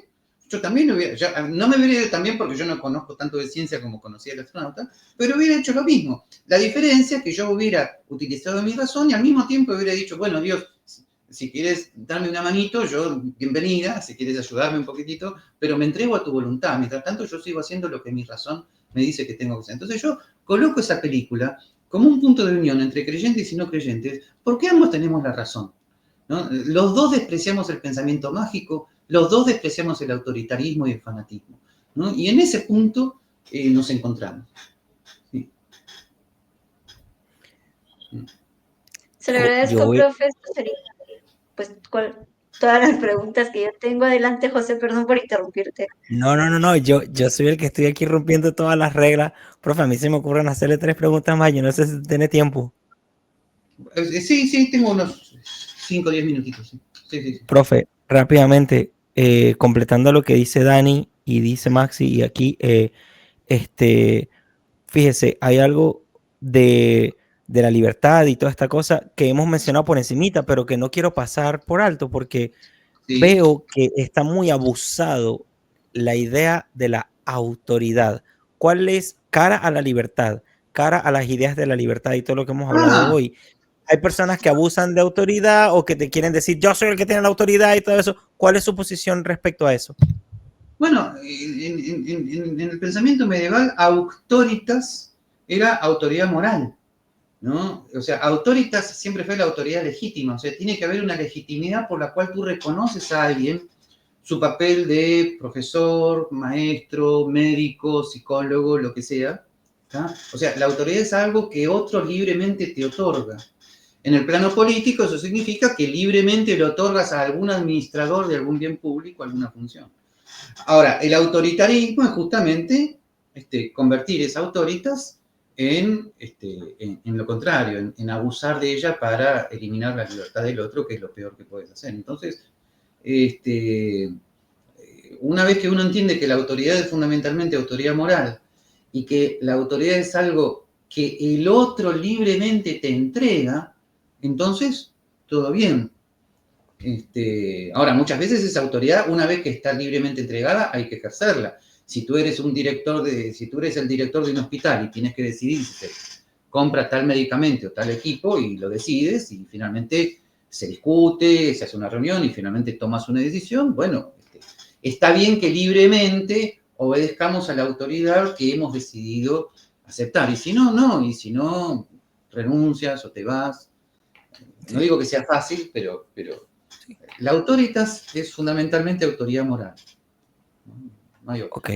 Yo también no me hubiera ido tan bien porque yo no conozco tanto de ciencia como conocía el astronauta, pero hubiera hecho lo mismo. La diferencia es que yo hubiera utilizado mi razón y al mismo tiempo hubiera dicho, bueno, Dios, si quieres darme una manito, yo, bienvenida, si quieres ayudarme un poquitito, pero me entrego a tu voluntad. Mientras tanto, yo sigo haciendo lo que mi razón me dice que tengo que hacer. Entonces yo coloco esa película como un punto de unión entre creyentes y no creyentes, porque ambos tenemos la razón, ¿no? Los dos despreciamos el pensamiento mágico, los dos despreciamos el autoritarismo y el fanatismo, ¿no? Y en ese punto nos encontramos. Sí. Se lo agradezco, profe. Esto sería, pues, todas las preguntas que yo tengo. Adelante, José, perdón por interrumpirte. No, yo soy el que estoy aquí rompiendo todas las reglas. Profe, a mí se me ocurren hacerle 3 preguntas más, yo no sé si tiene tiempo. Sí, tengo unos 5 o 10 minutitos. Sí. Profe, rápidamente, completando lo que dice Dani y dice Maxi, y aquí, fíjese, hay algo de la libertad y toda esta cosa que hemos mencionado por encimita, pero que no quiero pasar por alto porque veo que está muy abusado la idea de la autoridad. ¿Cuál es cara a la libertad, cara a las ideas de la libertad y todo lo que hemos hablado hoy? Hay personas que abusan de autoridad o que te quieren decir, yo soy el que tiene la autoridad y todo eso. ¿Cuál es su posición respecto a eso? Bueno, en el pensamiento medieval, auctoritas era autoridad moral, ¿no? O sea, autoritas siempre fue la autoridad legítima, o sea, tiene que haber una legitimidad por la cual tú reconoces a alguien. su papel de profesor, maestro, médico, psicólogo, lo que sea. ¿Tá? O sea, la autoridad es algo que otro libremente te otorga. En el plano político eso significa que libremente le otorgas a algún administrador de algún bien público alguna función. Ahora, el autoritarismo es justamente convertir esa autoritas en lo contrario, en abusar de ella para eliminar la libertad del otro, que es lo peor que puedes hacer. Entonces, una vez que uno entiende que la autoridad es fundamentalmente autoridad moral y que la autoridad es algo que el otro libremente te entrega, entonces todo bien. Ahora, muchas veces esa autoridad, una vez que está libremente entregada, hay que ejercerla. Si tú eres el director de un hospital y tienes que decidir si se compra tal medicamento o tal equipo y lo decides y finalmente se discute, se hace una reunión y finalmente tomas una decisión, bueno, está bien que libremente obedezcamos a la autoridad que hemos decidido aceptar. Y si no, no. Y si no, renuncias o te vas. No digo que sea fácil, pero la autoritas es fundamentalmente autoridad moral. No hay otra. Ok.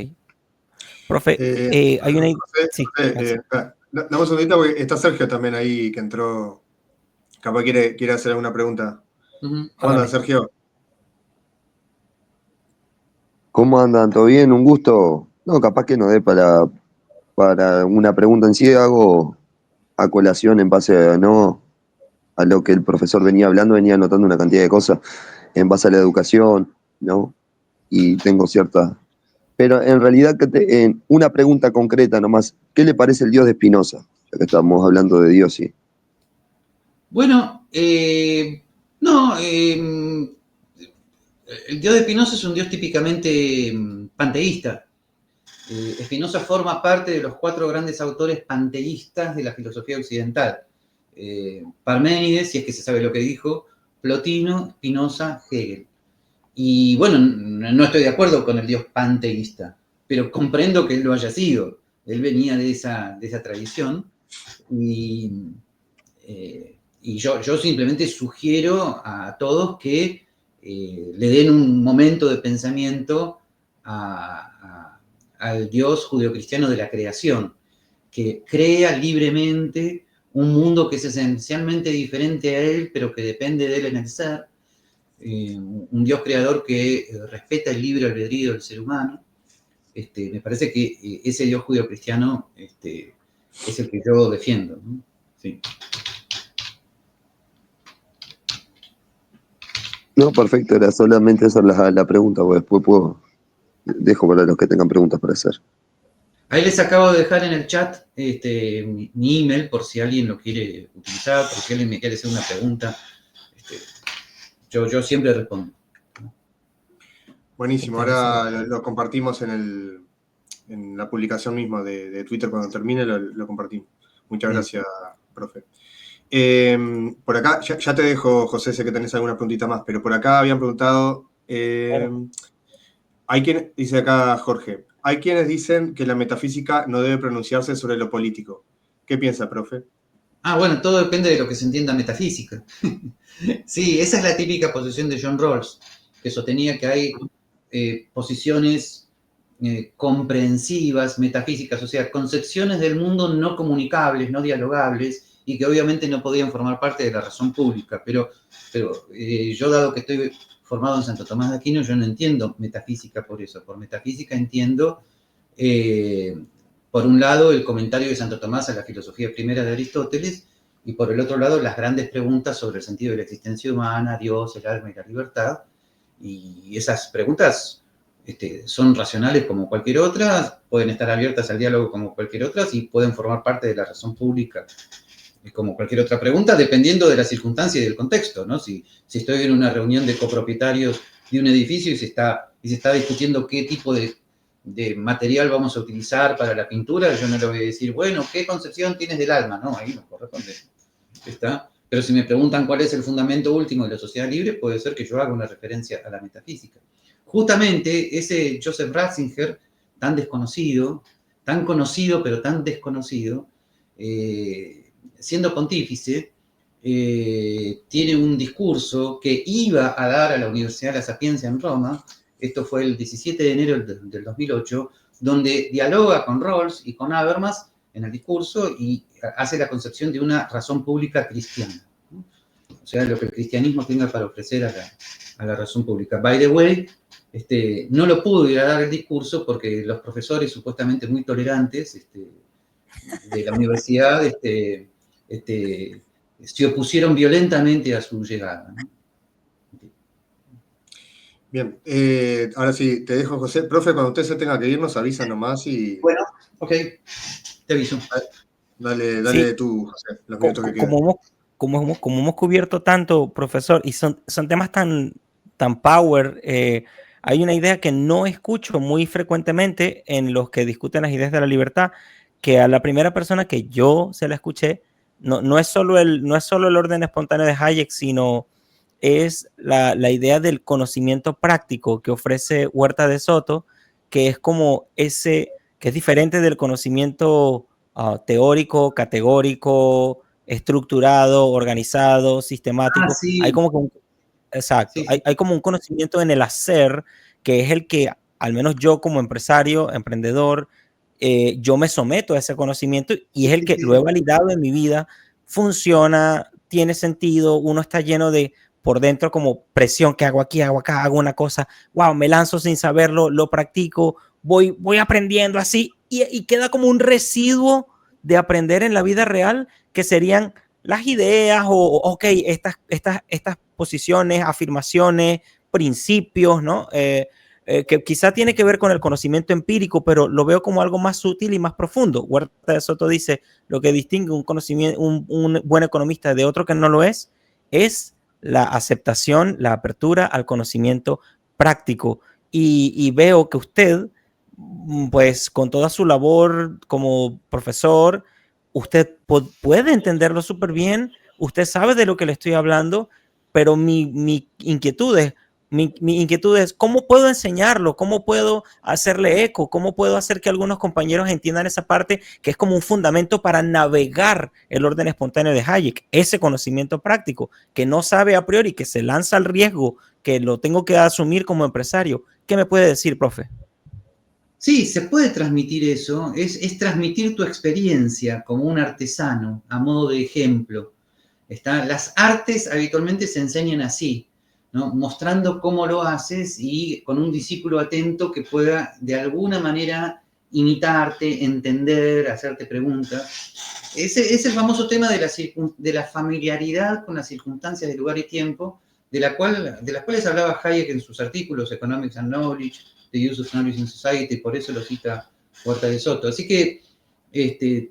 Profe, hay una... Sí, dame un segundito porque está Sergio también ahí que entró. Capaz quiere hacer alguna pregunta. ¿Cómo andas, Sergio? ¿Cómo andan? ¿Todo bien? ¿Un gusto? No, capaz que no dé para una pregunta en sí. Hago a colación en base a lo que el profesor venía hablando, venía anotando una cantidad de cosas en base a la educación, ¿no? Y tengo cierta... Pero en realidad, en una pregunta concreta nomás, ¿qué le parece el Dios de Spinoza? Ya que estamos hablando de Dios, sí. Bueno, no, el Dios de Spinoza es un Dios típicamente panteísta. Spinoza forma parte de los 4 grandes autores panteístas de la filosofía occidental. Parménides, si es que se sabe lo que dijo, Plotino, Spinoza, Hegel. Y bueno, no estoy de acuerdo con el Dios panteísta, pero comprendo que él lo haya sido. Él venía de esa tradición y yo simplemente sugiero a todos que le den un momento de pensamiento al Dios judeocristiano de la creación, que crea libremente un mundo que es esencialmente diferente a él, pero que depende de él en el ser, un Dios creador que respeta el libre albedrío del ser humano. Me parece que ese Dios judeocristiano es el que yo defiendo, ¿no? Sí. No, perfecto, era solamente esa la pregunta, porque después dejo para los que tengan preguntas para hacer. Ahí les acabo de dejar en el chat mi email por si alguien lo quiere utilizar, por si alguien me quiere hacer una pregunta. Yo siempre respondo. Buenísimo, ahora lo compartimos en la publicación misma de Twitter cuando termine, lo compartimos. Muchas gracias, profe. Por acá, ya te dejo, José, sé que tenés alguna preguntita más, pero por acá habían preguntado, dice acá Jorge, hay quienes dicen que la metafísica no debe pronunciarse sobre lo político. ¿Qué piensa, profe? Bueno, todo depende de lo que se entienda metafísica. Sí, esa es la típica posición de John Rawls, que sostenía que hay posiciones comprensivas, metafísicas, o sea, concepciones del mundo no comunicables, no dialogables, y que obviamente no podían formar parte de la razón pública. Pero yo, dado que estoy formado en Santo Tomás de Aquino, yo no entiendo metafísica por eso. Por metafísica entiendo, por un lado, el comentario de Santo Tomás a la filosofía primera de Aristóteles, y por el otro lado, las grandes preguntas sobre el sentido de la existencia humana, Dios, el alma y la libertad. Y esas preguntas son racionales como cualquier otra, pueden estar abiertas al diálogo como cualquier otra, y pueden formar parte de la razón pública como cualquier otra pregunta, dependiendo de la circunstancia y del contexto, ¿no? Si estoy en una reunión de copropietarios de un edificio y se está discutiendo qué tipo de material vamos a utilizar para la pintura, yo no le voy a decir, bueno, ¿qué concepción tienes del alma? No, ahí no corresponde. ¿Está? Pero si me preguntan cuál es el fundamento último de la sociedad libre, puede ser que yo haga una referencia a la metafísica. Justamente ese Joseph Ratzinger, tan desconocido, tan conocido pero tan desconocido, siendo pontífice, tiene un discurso que iba a dar a la Universidad de la Sapienza en Roma, esto fue el 17 de enero del 2008, donde dialoga con Rawls y con Habermas en el discurso y hace la concepción de una razón pública cristiana, ¿no? O sea, lo que el cristianismo tenga para ofrecer a la razón pública. By the way, no lo pudo ir a dar el discurso porque los profesores supuestamente muy tolerantes de la universidad se opusieron violentamente a su llegada, ¿no? Bien, ahora sí, te dejo, José. Profe, cuando usted se tenga que ir, nos avisa nomás y Bueno, ok, te aviso. dale Sí. tú, José, los minutos que quedan. Como hemos cubierto tanto, profesor, y son temas tan power, hay una idea que no escucho muy frecuentemente en los que discuten las ideas de la libertad, que a la primera persona que yo se la escuché, no es solo el orden espontáneo de Hayek, sino es la idea del conocimiento práctico que ofrece Huerta de Soto, que es como que es diferente del conocimiento teórico, categórico, estructurado, organizado, sistemático. Sí. Hay como que exacto, Sí. Hay como un conocimiento en el hacer, que es el que, al menos yo como empresario, emprendedor, yo me someto a ese conocimiento y es el que lo he validado en mi vida, funciona, tiene sentido, uno está lleno de por dentro como presión, que hago aquí, hago acá, hago una cosa, wow, me lanzo sin saberlo, lo practico, voy aprendiendo así y queda como un residuo de aprender en la vida real que serían las ideas ok, estas posiciones, afirmaciones, principios, ¿no? Que quizá tiene que ver con el conocimiento empírico, pero lo veo como algo más sutil y más profundo. Huerta de Soto dice, lo que distingue un buen economista de otro que no lo es la aceptación, la apertura al conocimiento práctico. Y veo que usted, pues con toda su labor como profesor, usted puede entenderlo súper bien, usted sabe de lo que le estoy hablando, pero mi inquietud es cómo puedo enseñarlo, cómo puedo hacerle eco, cómo puedo hacer que algunos compañeros entiendan esa parte que es como un fundamento para navegar el orden espontáneo de Hayek, ese conocimiento práctico que no sabe a priori, que se lanza al riesgo, que lo tengo que asumir como empresario. ¿Qué me puede decir, profe? Sí, se puede transmitir eso, es transmitir tu experiencia como un artesano, a modo de ejemplo. Las artes habitualmente se enseñan así, ¿no? Mostrando cómo lo haces y con un discípulo atento que pueda de alguna manera imitarte, entender, hacerte preguntas. Es el famoso tema de la familiaridad con las circunstancias de lugar y tiempo, de las cuales hablaba Hayek en sus artículos Economics and Knowledge, The Use of Knowledge in Society, por eso lo cita Huerta de Soto. Así que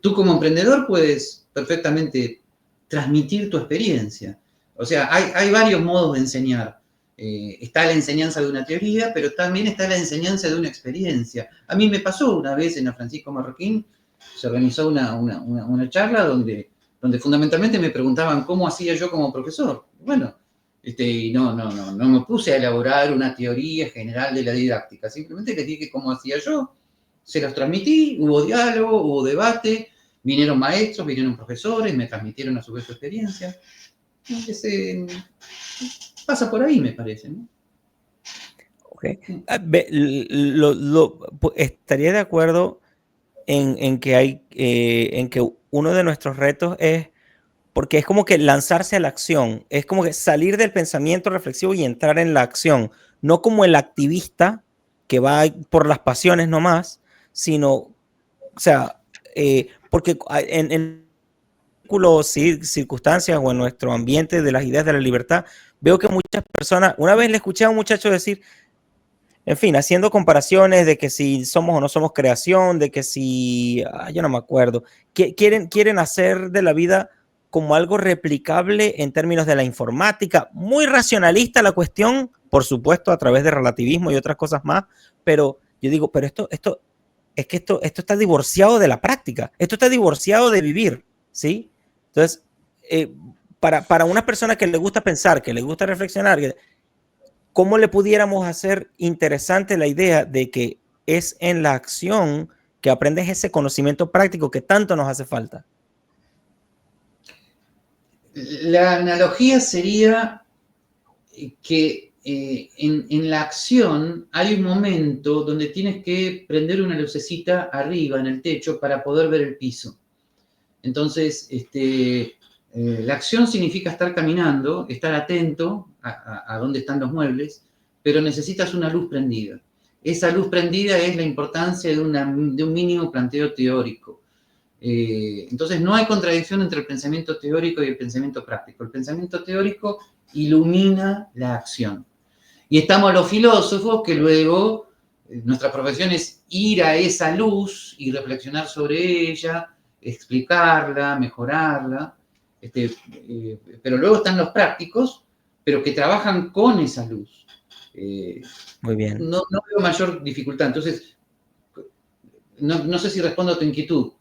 tú como emprendedor puedes perfectamente transmitir tu experiencia. O sea, hay varios modos de enseñar. Está la enseñanza de una teoría, pero también está la enseñanza de una experiencia. A mí me pasó una vez en la Francisco Marroquín, se organizó una charla donde fundamentalmente me preguntaban cómo hacía yo como profesor. Bueno, y no me puse a elaborar una teoría general de la didáctica, simplemente les dije cómo hacía yo, se los transmití, hubo diálogo, hubo debate, vinieron maestros, vinieron profesores, me transmitieron a su vez su experiencia. Pasa por ahí, me parece, ¿no? Okay. Estaría de acuerdo en que uno de nuestros retos es, porque es como que lanzarse a la acción, es como que salir del pensamiento reflexivo y entrar en la acción, no como el activista que va por las pasiones nomás, sino, o sea, porque en circunstancias o en nuestro ambiente de las ideas de la libertad, veo que muchas personas, una vez le escuché a un muchacho decir, en fin, haciendo comparaciones de que si somos o no somos creación, de que si, yo no me acuerdo, quieren hacer de la vida como algo replicable en términos de la informática, muy racionalista la cuestión, por supuesto, a través de relativismo y otras cosas más, pero yo digo, pero esto está divorciado de la práctica, esto está divorciado de vivir, ¿sí? Entonces, para una persona que le gusta pensar, que le gusta reflexionar, ¿cómo le pudiéramos hacer interesante la idea de que es en la acción que aprendes ese conocimiento práctico que tanto nos hace falta? La analogía sería que en la acción hay un momento donde tienes que prender una lucecita arriba en el techo para poder ver el piso. Entonces, la acción significa estar caminando, estar atento a dónde están los muebles, pero necesitas una luz prendida. Esa luz prendida es la importancia de un mínimo planteo teórico. Entonces, no hay contradicción entre el pensamiento teórico y el pensamiento práctico. El pensamiento teórico ilumina la acción. Y estamos los filósofos que luego, nuestra profesión es ir a esa luz y reflexionar sobre ella, explicarla, mejorarla, pero luego están los prácticos, pero que trabajan con esa luz. Muy bien. No veo mayor dificultad. Entonces, no sé si respondo a tu inquietud.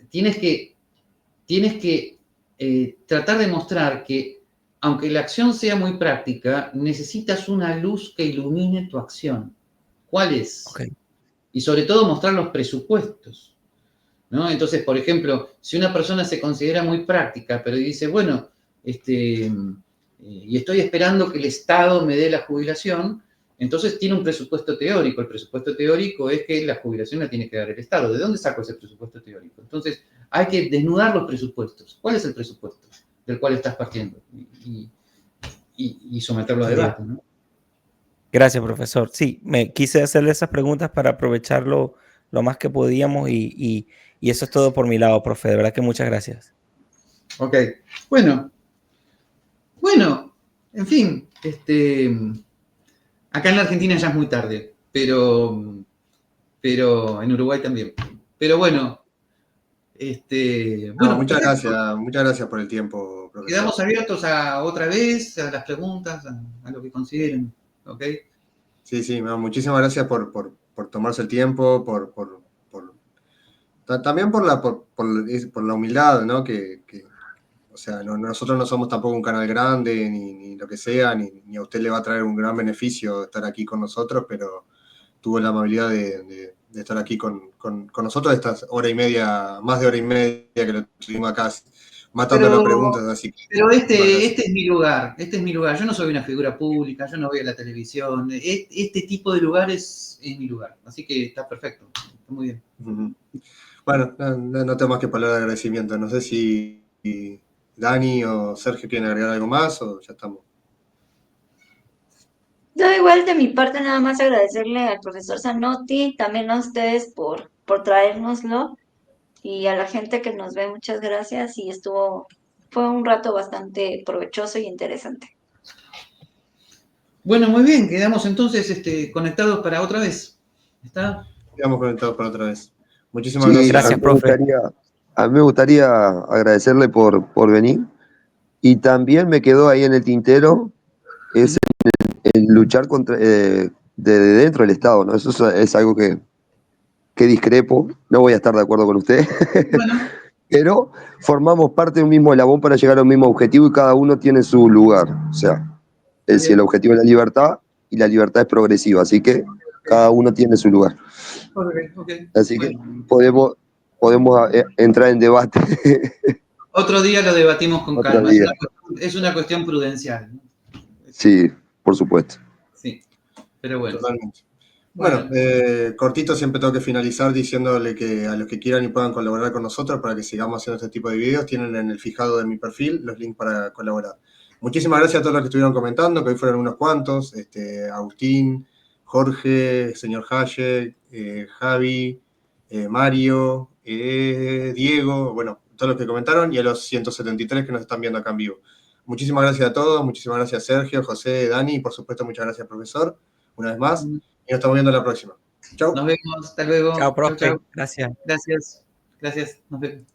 Tienes que tratar de mostrar que, aunque la acción sea muy práctica, necesitas una luz que ilumine tu acción. ¿Cuál es? Okay. Y sobre todo mostrar los presupuestos, ¿no? Entonces, por ejemplo, si una persona se considera muy práctica, pero dice, bueno, y estoy esperando que el Estado me dé la jubilación, entonces tiene un presupuesto teórico. El presupuesto teórico es que la jubilación la tiene que dar el Estado. ¿De dónde saco ese presupuesto teórico? Entonces, hay que desnudar los presupuestos. ¿Cuál es el presupuesto del cual estás partiendo? Y someterlo a debate, ¿no? Gracias, profesor. Sí, me quise hacerle esas preguntas para aprovecharlo lo más que podíamos y eso es todo por mi lado, profe. De verdad que muchas gracias. Ok. Bueno, en fin, acá en la Argentina ya es muy tarde, pero en Uruguay también. Pero bueno, muchas gracias por el tiempo, profesor. Quedamos abiertos a otra vez, a las preguntas, a lo que consideren, ¿ok? Sí, muchísimas gracias por tomarse el tiempo, también por la humildad, ¿no? O sea, nosotros no somos tampoco un canal grande, ni lo que sea, ni a usted le va a traer un gran beneficio estar aquí con nosotros, pero tuvo la amabilidad de estar aquí con nosotros estas hora y media, más de hora y media que lo tuvimos acá, matando las preguntas. Así que, pero este es mi lugar, Yo no soy una figura pública, yo no voy a la televisión. Este tipo de lugar es mi lugar, así que está perfecto, está muy bien. Uh-huh. Bueno, no tengo más que palabras de agradecimiento. No sé si Dani o Sergio quieren agregar algo más o ya estamos. Yo igual de mi parte nada más agradecerle al profesor Zanotti, también a ustedes por traérnoslo y a la gente que nos ve, muchas gracias y fue un rato bastante provechoso y interesante. Bueno, muy bien, quedamos entonces conectados para otra vez. ¿Está? Quedamos conectados para otra vez. Muchísimas gracias. Gracias, profe. A mí me gustaría agradecerle por venir y también me quedó ahí en el tintero es el luchar contra de dentro del Estado, ¿no? Eso es algo que discrepo, no voy a estar de acuerdo con usted, Bueno. pero formamos parte de un mismo eslabón para llegar a un mismo objetivo y cada uno tiene su lugar. O sea, si el objetivo es la libertad y la libertad es progresiva, así que cada uno tiene su lugar. Okay. Así que podemos entrar en debate. Otro día lo debatimos con calma. Es una cuestión prudencial, ¿no? Sí, por supuesto. Sí, pero bueno. Totalmente. Bueno, cortito, siempre tengo que finalizar diciéndole que a los que quieran y puedan colaborar con nosotros para que sigamos haciendo este tipo de videos, tienen en el fijado de mi perfil los links para colaborar. Muchísimas gracias a todos los que estuvieron comentando, que hoy fueron unos cuantos, Agustín, Jorge, señor Hayek, Javi, Mario, Diego, bueno, todos los que comentaron y a los 173 que nos están viendo acá en vivo. Muchísimas gracias a todos, muchísimas gracias Sergio, José, Dani y por supuesto muchas gracias profesor, una vez más. Y nos estamos viendo la próxima. Chau. Nos vemos, hasta luego. Chao, profe. Chau. Gracias. Gracias. Nos vemos.